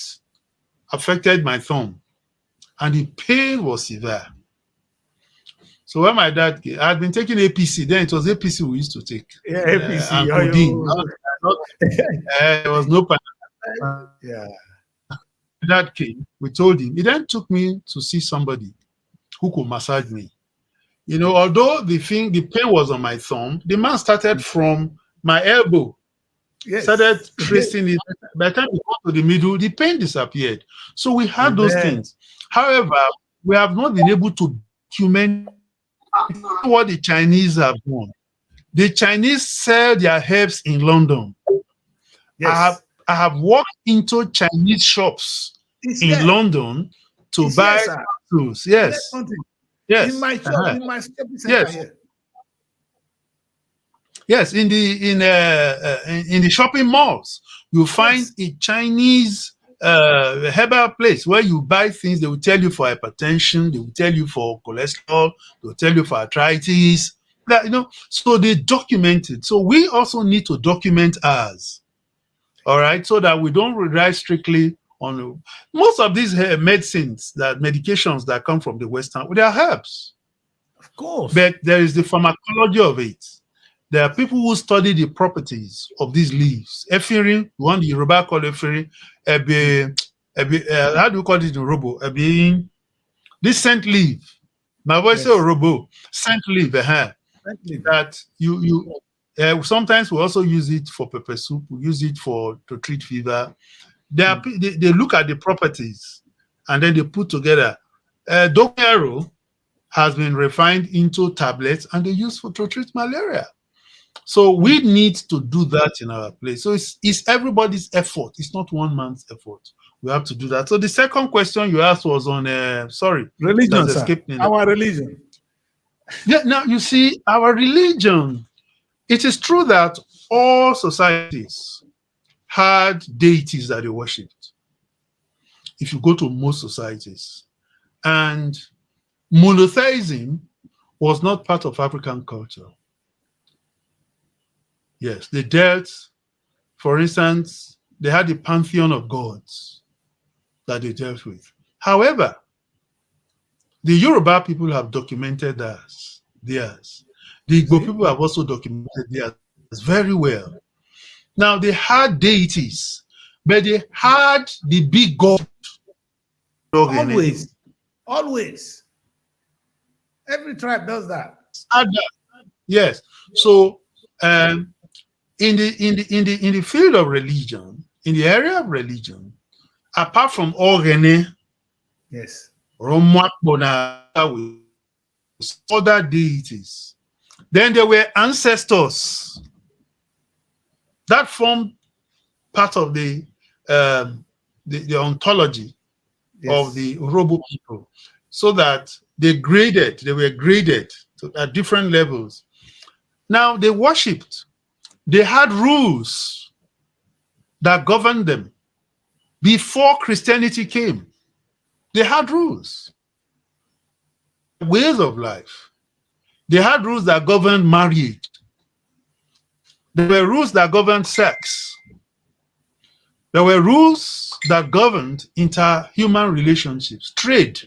Speaker 3: affected my thumb. And the pain was severe. So when my dad came, I had been taking APC, then it was APC we used to take.
Speaker 2: Yeah, APC.
Speaker 3: And codeine. There was no pain.
Speaker 2: Yeah.
Speaker 3: Dad came, we told him. He then took me to see somebody who could massage me. You know, although the pain was on my thumb, the man started from my elbow. Yes. Started tracing it. By the time we got to the middle, the pain disappeared. So we had those things. However, we have not been able to document what the Chinese have done. The Chinese sell their herbs in London. Yes. I have walked into Chinese shops in London to buy tools. Yes. Yes.
Speaker 2: In my shop, in my shopping center here.
Speaker 3: Yes, in the shopping malls, you find a Chinese herbal place where you buy things. They will tell you for hypertension, they will tell you for cholesterol, they will tell you for arthritis. That, you know, so they document it. So we also need to document ours. All right, so that we don't rely strictly on most of these medications that come from the Western, they are herbs.
Speaker 2: Of course.
Speaker 3: But there is the pharmacology of it. There are people who study the properties of these leaves. Efirin, one the Yoruba call efirin, how do you call it in URHOBO? This scent leaf. My voice say URHOBO, scent leaf. That you sometimes we also use it for pepper soup. We use it to treat fever. They look at the properties and then they put together. Oghenerukebve has been refined into tablets and they use to treat malaria. So we need to do that in our place. So it's everybody's effort. It's not one man's effort. We have to do that. So the second question you asked was on
Speaker 2: religion, sir. Our religion.
Speaker 3: Yeah. Now you see our religion. It is true that all societies had deities that they worshipped. If you go to most societies, and monotheism was not part of African culture. Yes, they dealt, for instance, they had the pantheon of gods that they dealt with. However, the Yoruba people have documented theirs. The Igbo people have also documented theirs very well. Now, they had deities, but they had the big god.
Speaker 2: Always. Every tribe does that.
Speaker 3: Yes. So, in the field of religion, in the area of religion, apart from Oghene,
Speaker 2: yes,
Speaker 3: other deities, then there were ancestors that formed part of the ontology of the URHOBO people, so that they were graded at different levels. Now they worshipped. They had rules that governed them. Before Christianity came, they had rules, ways of life. They had rules that governed marriage. There were rules that governed sex. There were rules that governed interhuman relationships, trade.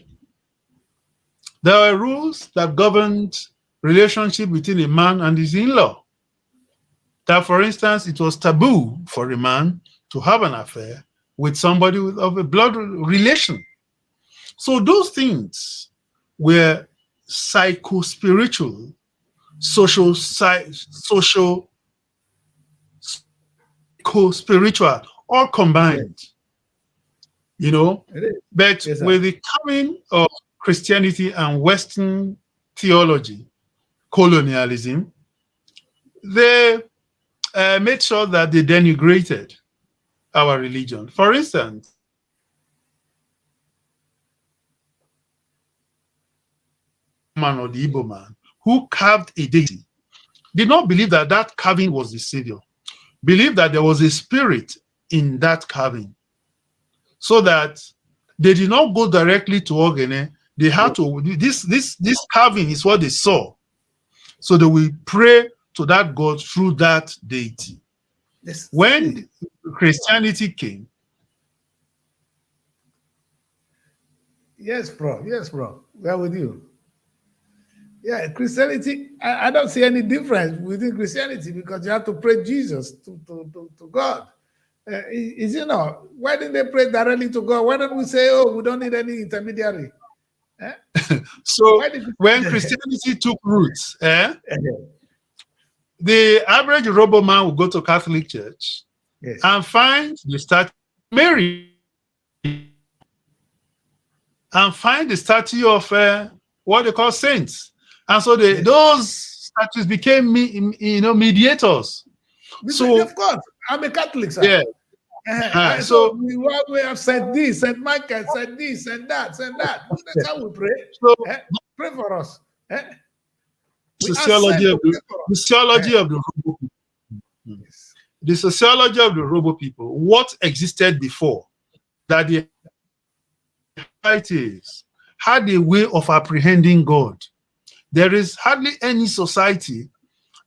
Speaker 3: There were rules that governed relationship between a man and his in-law. That, for instance, it was taboo for a man to have an affair with somebody of a blood relation. So those things were psycho-spiritual, social, co-spiritual, all combined. You know, but with the coming of Christianity and Western theology, colonialism, they made sure that they denigrated our religion. For instance, man or the Igbo man who carved a deity did not believe that that carving was the savior. Believed that there was a spirit in that carving, so that they did not go directly to Oghene. They had to, this carving is what they saw. So they will pray to that God through that deity. When Christianity came.
Speaker 2: Yes, bro. Yes, bro. We're with you. Yeah, Christianity, I don't see any difference within Christianity, because you have to pray Jesus to God. Is, you know, why didn't they pray directly to God? Why don't we say, oh, we don't need any intermediary?
Speaker 3: So when Christianity took roots, the average URHOBO man will go to Catholic Church and find the statue of Mary and find the statue of what they call saints. And so those statues became, mediators. So,
Speaker 2: of course, I'm a Catholic, sir.
Speaker 3: Yeah.
Speaker 2: So we have said this, Saint Michael said this, and that, and that. That's how we pray. So, pray for us.
Speaker 3: The sociology of the URHOBO people. The sociology of the URHOBO people. What existed before that the societies had a way of apprehending God. There is hardly any society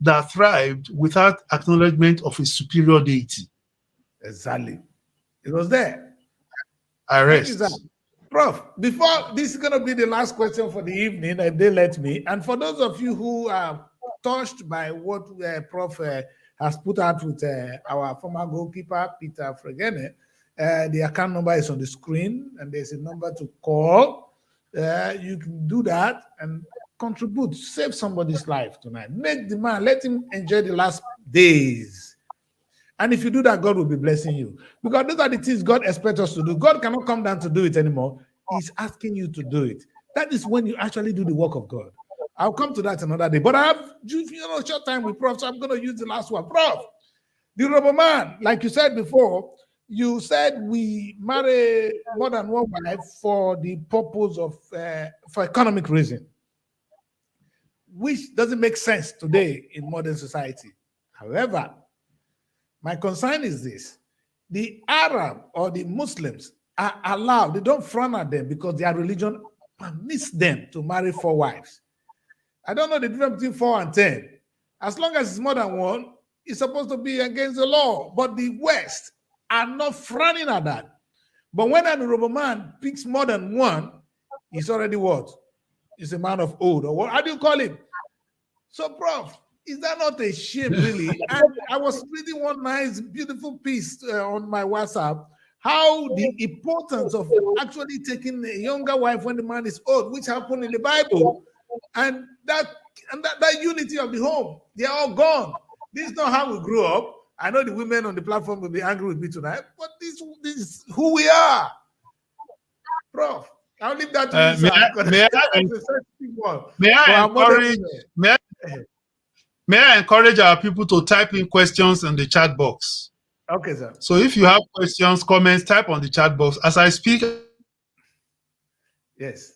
Speaker 3: that thrived without acknowledgement of a superior deity.
Speaker 2: Exactly. It was there.
Speaker 3: I rest.
Speaker 2: Prof, before this is going to be the last question for the evening, if they let me, and for those of you who are touched by what Prof has put out with our former goalkeeper, Peter Fregene. The account number is on the screen, and there's a number to call. You can do that and contribute, save somebody's life tonight. Make the man, let him enjoy the last days. And if you do that, God will be blessing you. Because those are the things God expects us to do. God cannot come down to do it anymore. He's asking you to do it. That is when you actually do the work of God. I'll come to that another day. But I have short time with Prof, so I'm going to use the last one. Prof, the URHOBO man, like you said before, you said we marry more than one wife for the purpose of for economic reason, which doesn't make sense today in modern society. However, my concern is this: the Arab or the Muslims are allowed, they don't frown at them because their religion permits them to marry 4 wives. I don't know the difference between 4 and 10. As long as it's more than one, it's supposed to be against the law. But the West are not frowning at that. But when an URHOBO man picks more than one, he's already what? He's a man of old. Or what? How do you call him? So, Prof, is that not a shame, really? And I was reading one nice, beautiful piece on my WhatsApp, how the importance of actually taking a younger wife when the man is old, which happened in the Bible, and that unity of the home, they are all gone. This is not how we grew up. I know the women on the platform will be angry with me tonight, but this is who we are. Prof, I'll leave that to you,
Speaker 3: May I encourage our people to type in questions in the chat box?
Speaker 2: Okay, sir.
Speaker 3: So if you have questions, comments, type on the chat box. As I speak.
Speaker 2: Yes.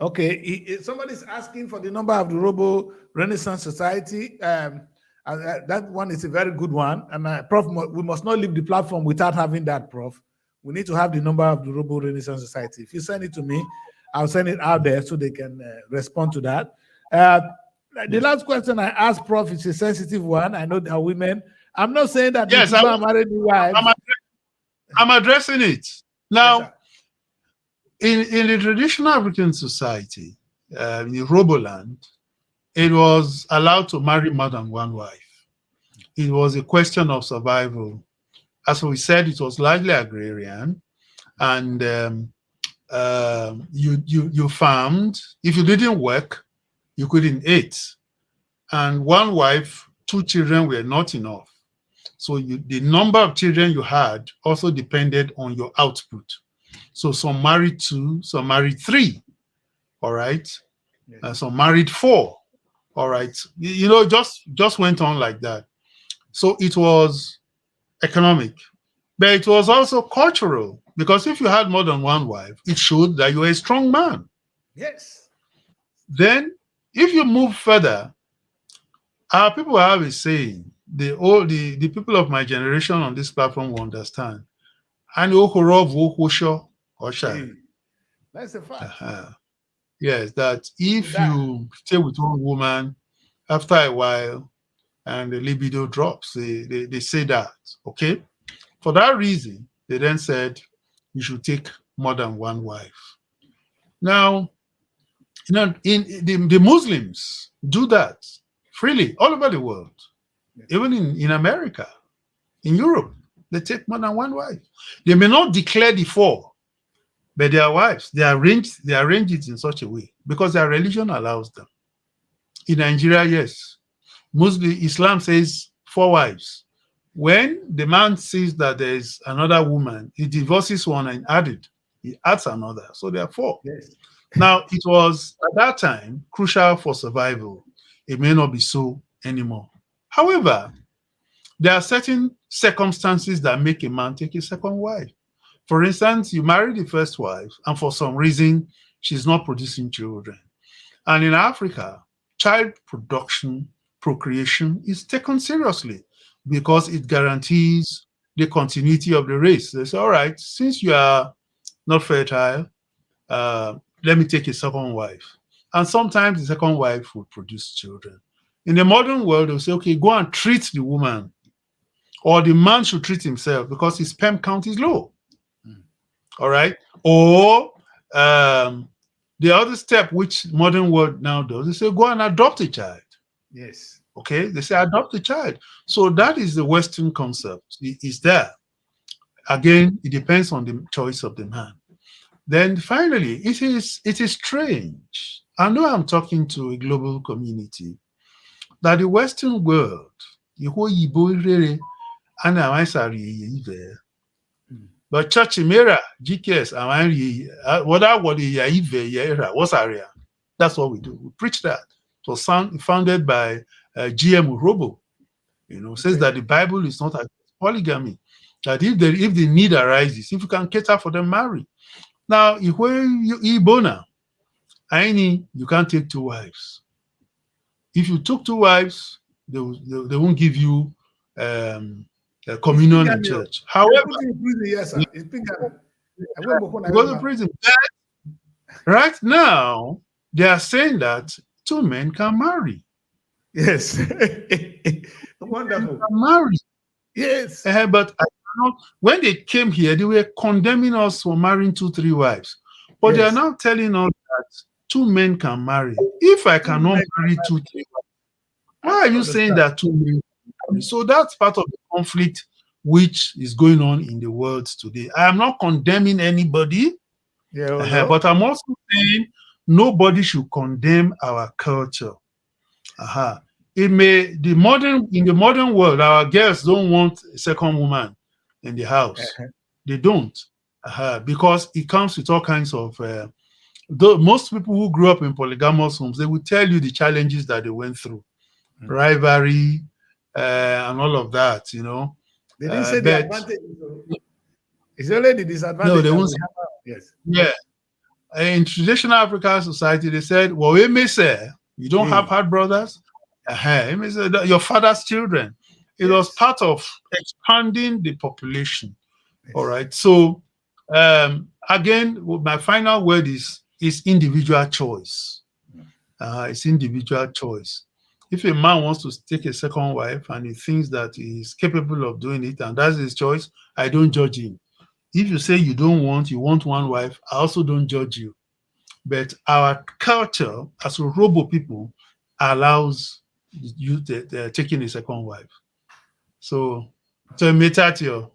Speaker 2: Okay, somebody's asking for the number of the URHOBO Renaissance Society. That one is a very good one. And Prof, we must not leave the platform without having that, Prof. We need to have the number of the URHOBO Renaissance Society. If you send it to me, I'll send it out there so they can respond to that. The last question I asked, Prof, is a sensitive one. I know there are women. I'm not saying that
Speaker 3: yes,
Speaker 2: people are married wives.
Speaker 3: I'm addressing it. Now, yes, in the traditional African society, in the URHOBO land, it was allowed to marry more than one wife. It was a question of survival. As we said, it was largely agrarian, and you farmed. If you didn't work, you couldn't eat. And one wife, 2 children were not enough. So the number of children you had also depended on your output. So some married 2, some married 3, all right? Yes. Some married 4, all right? Just went on like that. So it was economic, but it was also cultural, because if you had more than one wife, it showed that you were a strong man.
Speaker 2: Yes.
Speaker 3: Then, if you move further, our people have a saying, the people of my generation on this platform will understand. And
Speaker 2: that's a fact.
Speaker 3: Yes, that if you stay with one woman, after a while, and the libido drops, they say that, okay? For that reason, they then said you should take more than one wife. Now, the Muslims do that freely all over the world, even in America, in Europe, they take more than one wife. They may not declare the 4, but their wives, they arrange it in such a way because their religion allows them. In Nigeria, yes, Islam says 4 wives. When the man sees that there is another woman, he divorces one and he adds another. So there are 4.
Speaker 2: Yes.
Speaker 3: Now, it was at that time crucial for survival. It may not be so anymore. However, there are certain circumstances that make a man take a second wife. For instance, you marry the first wife, and for some reason, she's not producing children. And in Africa, child procreation is taken seriously because it guarantees the continuity of the race. They say, all right, since you are not fertile, let me take a second wife. And sometimes the second wife will produce children. In the modern world, they'll say, okay, go and treat the woman, or the man should treat himself because his sperm count is low. All right? Or The other step which modern world now does is say, go and adopt a child.
Speaker 2: Yes.
Speaker 3: Okay, they say adopt a child. So that is the Western concept. Is there. Again, it depends on the choice of the man. Then finally, it is strange. I know I'm talking to a global community that the Western world, the whole Igbo really, and I there. But church mera GKS what's area? That's what we do. We preach that. It was founded by GM URHOBO. Says that the Bible is not against polygamy. That if the need arises, if you can cater for them, marry. Now, if you Ibona, you can't take 2 wives. If you took 2 wives, they won't give you a communion in church. However,
Speaker 2: yes, sir.
Speaker 3: Go to prison. Right now, they are saying that 2 men can marry.
Speaker 2: Yes. Wonderful.
Speaker 3: Can marry.
Speaker 2: Yes.
Speaker 3: But when they came here, they were condemning us for marrying 2, 3 wives. But they are now telling us that 2 men can marry. If I cannot marry 2, 3 wives, why are you saying that 2 men can marry? So that's part of the conflict which is going on in the world today. I am not condemning anybody, but I'm also saying nobody should condemn our culture. In the modern world, our girls don't want a second woman in the house. They don't, because it comes with all kinds of. Most people who grew up in polygamous homes, they will tell you the challenges that they went through, rivalry, and all of that.
Speaker 2: They didn't say the advantage. It's only the disadvantage.
Speaker 3: No, they won't.
Speaker 2: Yes.
Speaker 3: Yeah. In traditional African society, they said, well, we may say you don't have half brothers. Your father's children. It was part of expanding the population. Yes. All right. So again, my final word is individual choice. It's individual choice. If a man wants to take a second wife and he thinks that he is capable of doing it and that's his choice, I don't judge him. If you say you want 1 wife, I also don't judge you. But our culture as URHOBO people allows you taking a second wife. So Metatio,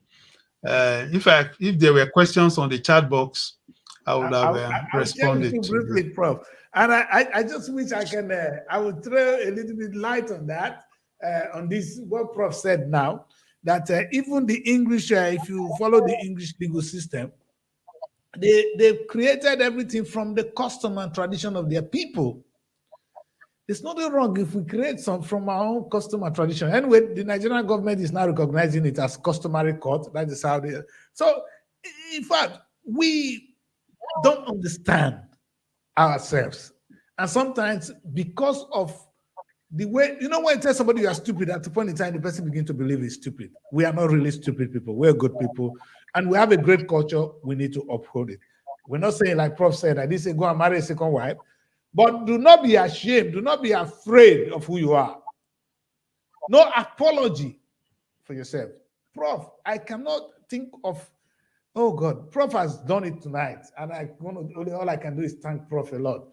Speaker 3: if there were questions on the chat box, I would have responded to
Speaker 2: briefly, Prof. And I just wish I can. I would throw a little bit light on that, on this what Prof said now. That even the English, if you follow the English legal system, they've created everything from the custom and tradition of their people. There's nothing wrong if we create some from our own custom and tradition. Anyway, the Nigerian government is now recognizing it as customary court. That is how they. So, in fact, we don't understand ourselves, and sometimes because of the way, when you tell somebody you are stupid, at the point in time the person begins to believe he's stupid. We are not really stupid people. We're good people, and we have a great culture. We need to uphold it. We're not saying, like Prof said, I didn't say go and marry a second wife, but do not be ashamed. Do not be afraid of who you are. No apology for yourself. Prof, I cannot think of. Oh God, Prof has done it tonight, and all I can do is thank Prof a lot.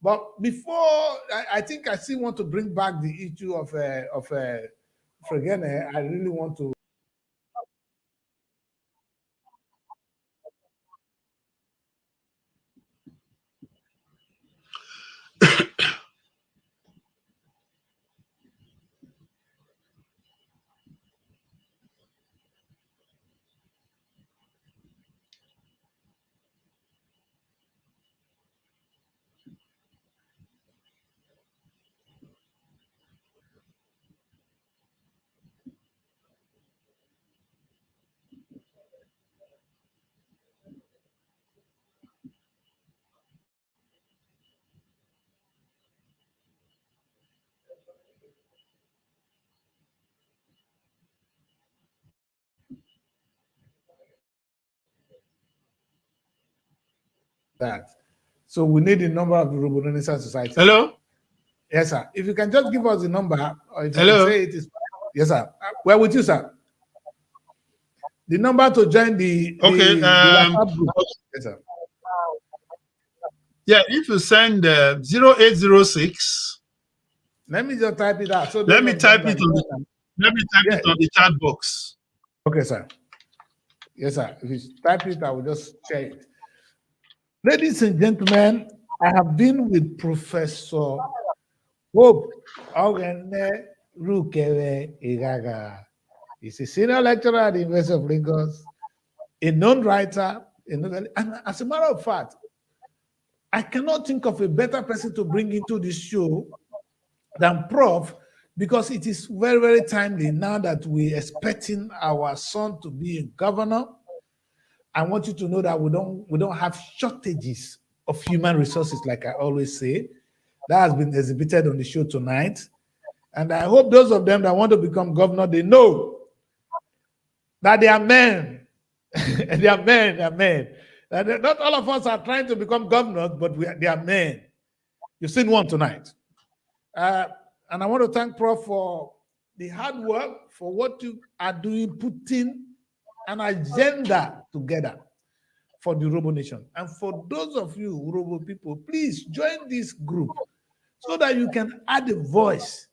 Speaker 2: But before, I think I still want to bring back the issue of Oghenerukebve. I really want to. That. So we need the number of the URHOBO Renaissance Society.
Speaker 3: Hello?
Speaker 2: Yes, sir. If you can just give us the number, or if
Speaker 3: Hello?
Speaker 2: you can say it is. Yes, sir. We're with you, sir. The number to join the WhatsApp group. Yes, sir.
Speaker 3: Yeah, if you send 0806.
Speaker 2: Let me just type it out. So
Speaker 3: Let me type it on the
Speaker 2: Yeah.
Speaker 3: chat box.
Speaker 2: Okay, sir. Yes, sir. If you type it, I will just share it. Ladies and gentlemen, I have been with Professor Oghenerukebve Eghagha. He's a senior lecturer at the University of Lagos, a known writer, and as a matter of fact, I cannot think of a better person to bring into this show than Prof, because it is very, very timely now that we're expecting our son to be a governor. I want you to know that we don't have shortages of human resources, like I always say. That has been exhibited on the show tonight. And I hope those of them that want to become governor, they know that they are men. They are men. Not all of us are trying to become governors, but they are men. You've seen one tonight. And I want to thank Prof for the hard work, for what you are doing, putting an agenda together for the URHOBO nation. And for those of you URHOBO people, please join this group so that you can add a voice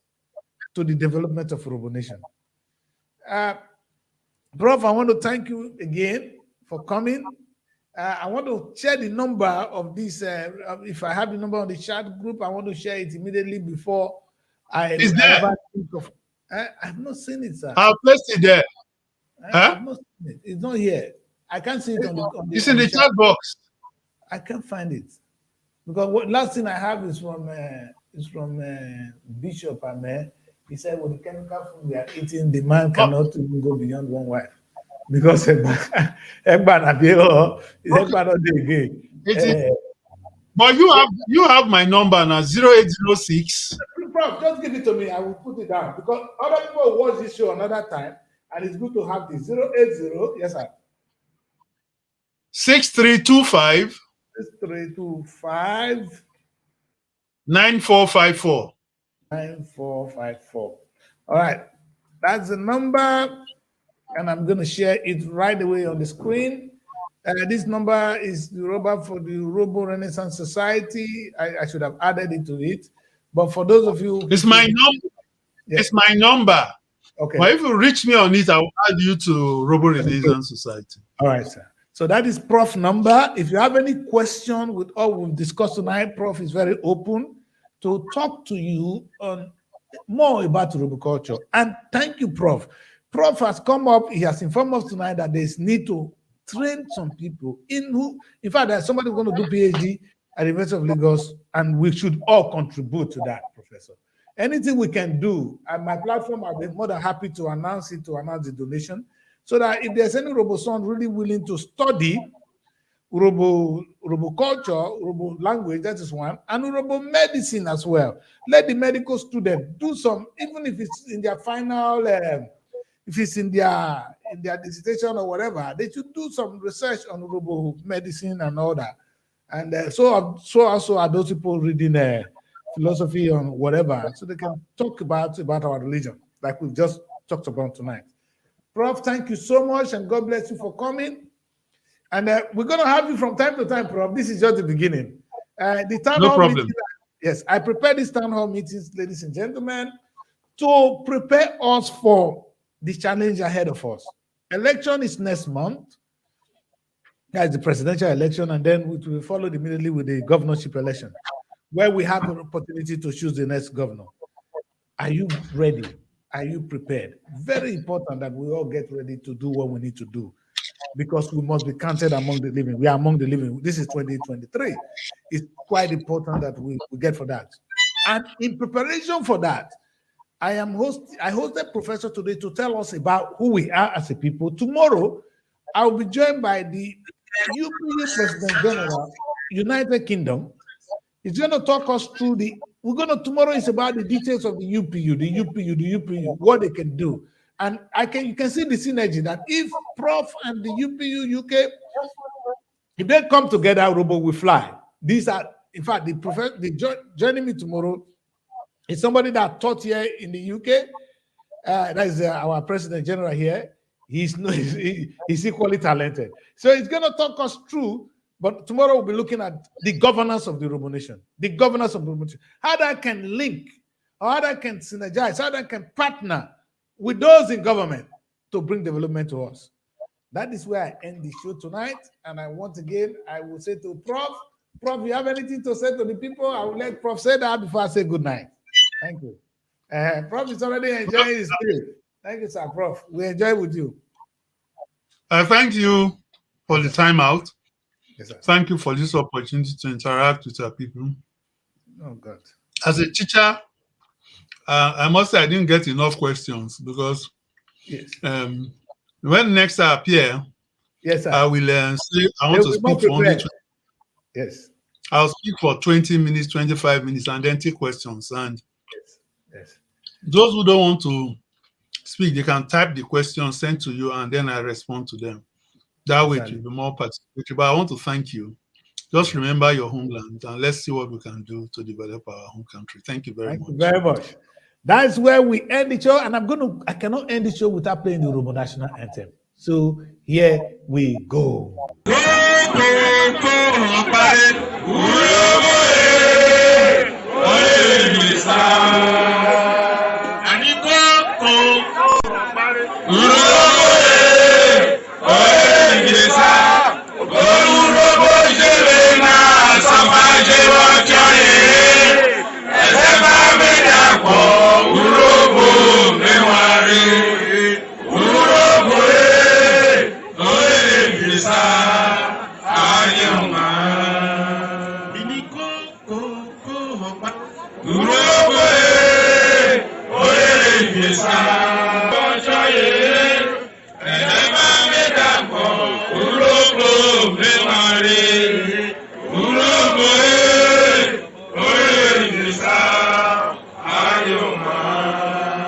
Speaker 2: to the development of URHOBO nation. Prof, I want to thank you again for coming. I want to share the number of this. If I have the number on the chat group, I want to share it immediately before I ever think of. I've not seen it, sir.
Speaker 3: I'll place it there.
Speaker 2: I've not seen it. It's not here. I can't see it on the.
Speaker 3: It's in the chat box.
Speaker 2: I can't find it because what last thing I have is from Bishop Ame. He said, "With the chemical food we are eating, the man cannot even go beyond one wife because but
Speaker 3: you have my number now, 0806.
Speaker 2: Prof, just give it to me. I will put it down because other people will watch this show another time, and it's good to have this 080. Yes, sir.
Speaker 3: 6325
Speaker 2: 6325
Speaker 3: 9454.
Speaker 2: 9454. All right, that's the number, and I'm going to share it right away on the screen. This number is the Yoruba for the URHOBO Renaissance Society. I should have added it to it, but for those of you,
Speaker 3: it's my number. Yes. It's my number. Okay. But if you reach me on it, I will add you to URHOBO Renaissance Society.
Speaker 2: All right, sir. So that is Prof number. If you have any question with all we've discussed tonight, Prof is very open to talk to you on more about URHOBO culture. And thank you, Prof. Prof has come up, he has informed us tonight that there's need to train some people in fact, there's somebody who's going to do PhD at the University of Lagos, and we should all contribute to that, Professor. Anything we can do, at my platform, I'll be more than happy to announce the donation, so that if there's any URHOBO son really willing to study URHOBO culture, URHOBO language, that is one, and URHOBO medicine as well. Let the medical student do some, even if it's in their final, if it's in their dissertation or whatever, they should do some research on URHOBO medicine and all that. And so also are those people reading philosophy on whatever, so they can talk about our religion, like we've just talked about tonight. Prof, thank you so much, and God bless you for coming. And we're going to have you from time to time, Prof. This is just the beginning. The town hall meeting, yes, I prepared these town hall meetings, ladies and gentlemen, to prepare us for the challenge ahead of us. Election is next month. That is the presidential election, and then it will follow immediately with the governorship election, where we have an opportunity to choose the next governor. Are you ready? Are you prepared? Very important that we all get ready to do what we need to do, because we must be counted among the living. We are among the living. This is 2023. It's quite important that we get for that. And in preparation for that, I hosted Professor today to tell us about who we are as a people. Tomorrow, I will be joined by the UPU President General, United Kingdom. He's going to talk us through tomorrow is about the details of the UPU, what they can do. And you can see the synergy that if Prof and the UPU UK, if they come together, URHOBO will fly. These are, in fact, joining me tomorrow is somebody that taught here in the UK. That is our President General here. He's equally talented. So he's going to talk us through But tomorrow we'll be looking at the governance of the Urhobo nation, the governance of the Urhobo nation, how that can link, or how that can synergize, how that can partner with those in government to bring development to us. That is where I end the show tonight. And I once again, I will say to Prof, you have anything to say to the people? I will let Prof say that before I say good night. Thank you. Prof is already enjoying his spirit. Thank you, sir, Prof. We enjoy with you.
Speaker 3: Thank you for the time out.
Speaker 2: Yes, sir.
Speaker 3: Thank you for this opportunity to interact with our people.
Speaker 2: Oh, God.
Speaker 3: As a teacher, I must say I didn't get enough questions because
Speaker 2: yes.
Speaker 3: When next I appear,
Speaker 2: yes, sir.
Speaker 3: I will say I want to speak for only 20.
Speaker 2: Yes.
Speaker 3: I'll speak for 20 minutes, 25 minutes, and then take questions. And
Speaker 2: yes.
Speaker 3: Those who don't want to speak, they can type the question sent to you, and then I respond to them. That way it will be more participatory. But I want to thank you. Just remember your homeland, and let's see what we can do to develop our home country. Thank you very much.
Speaker 2: Thank you very much. That's where we end the show, and I cannot end the show without playing the Urhobo national anthem. So here we go. Urhobo,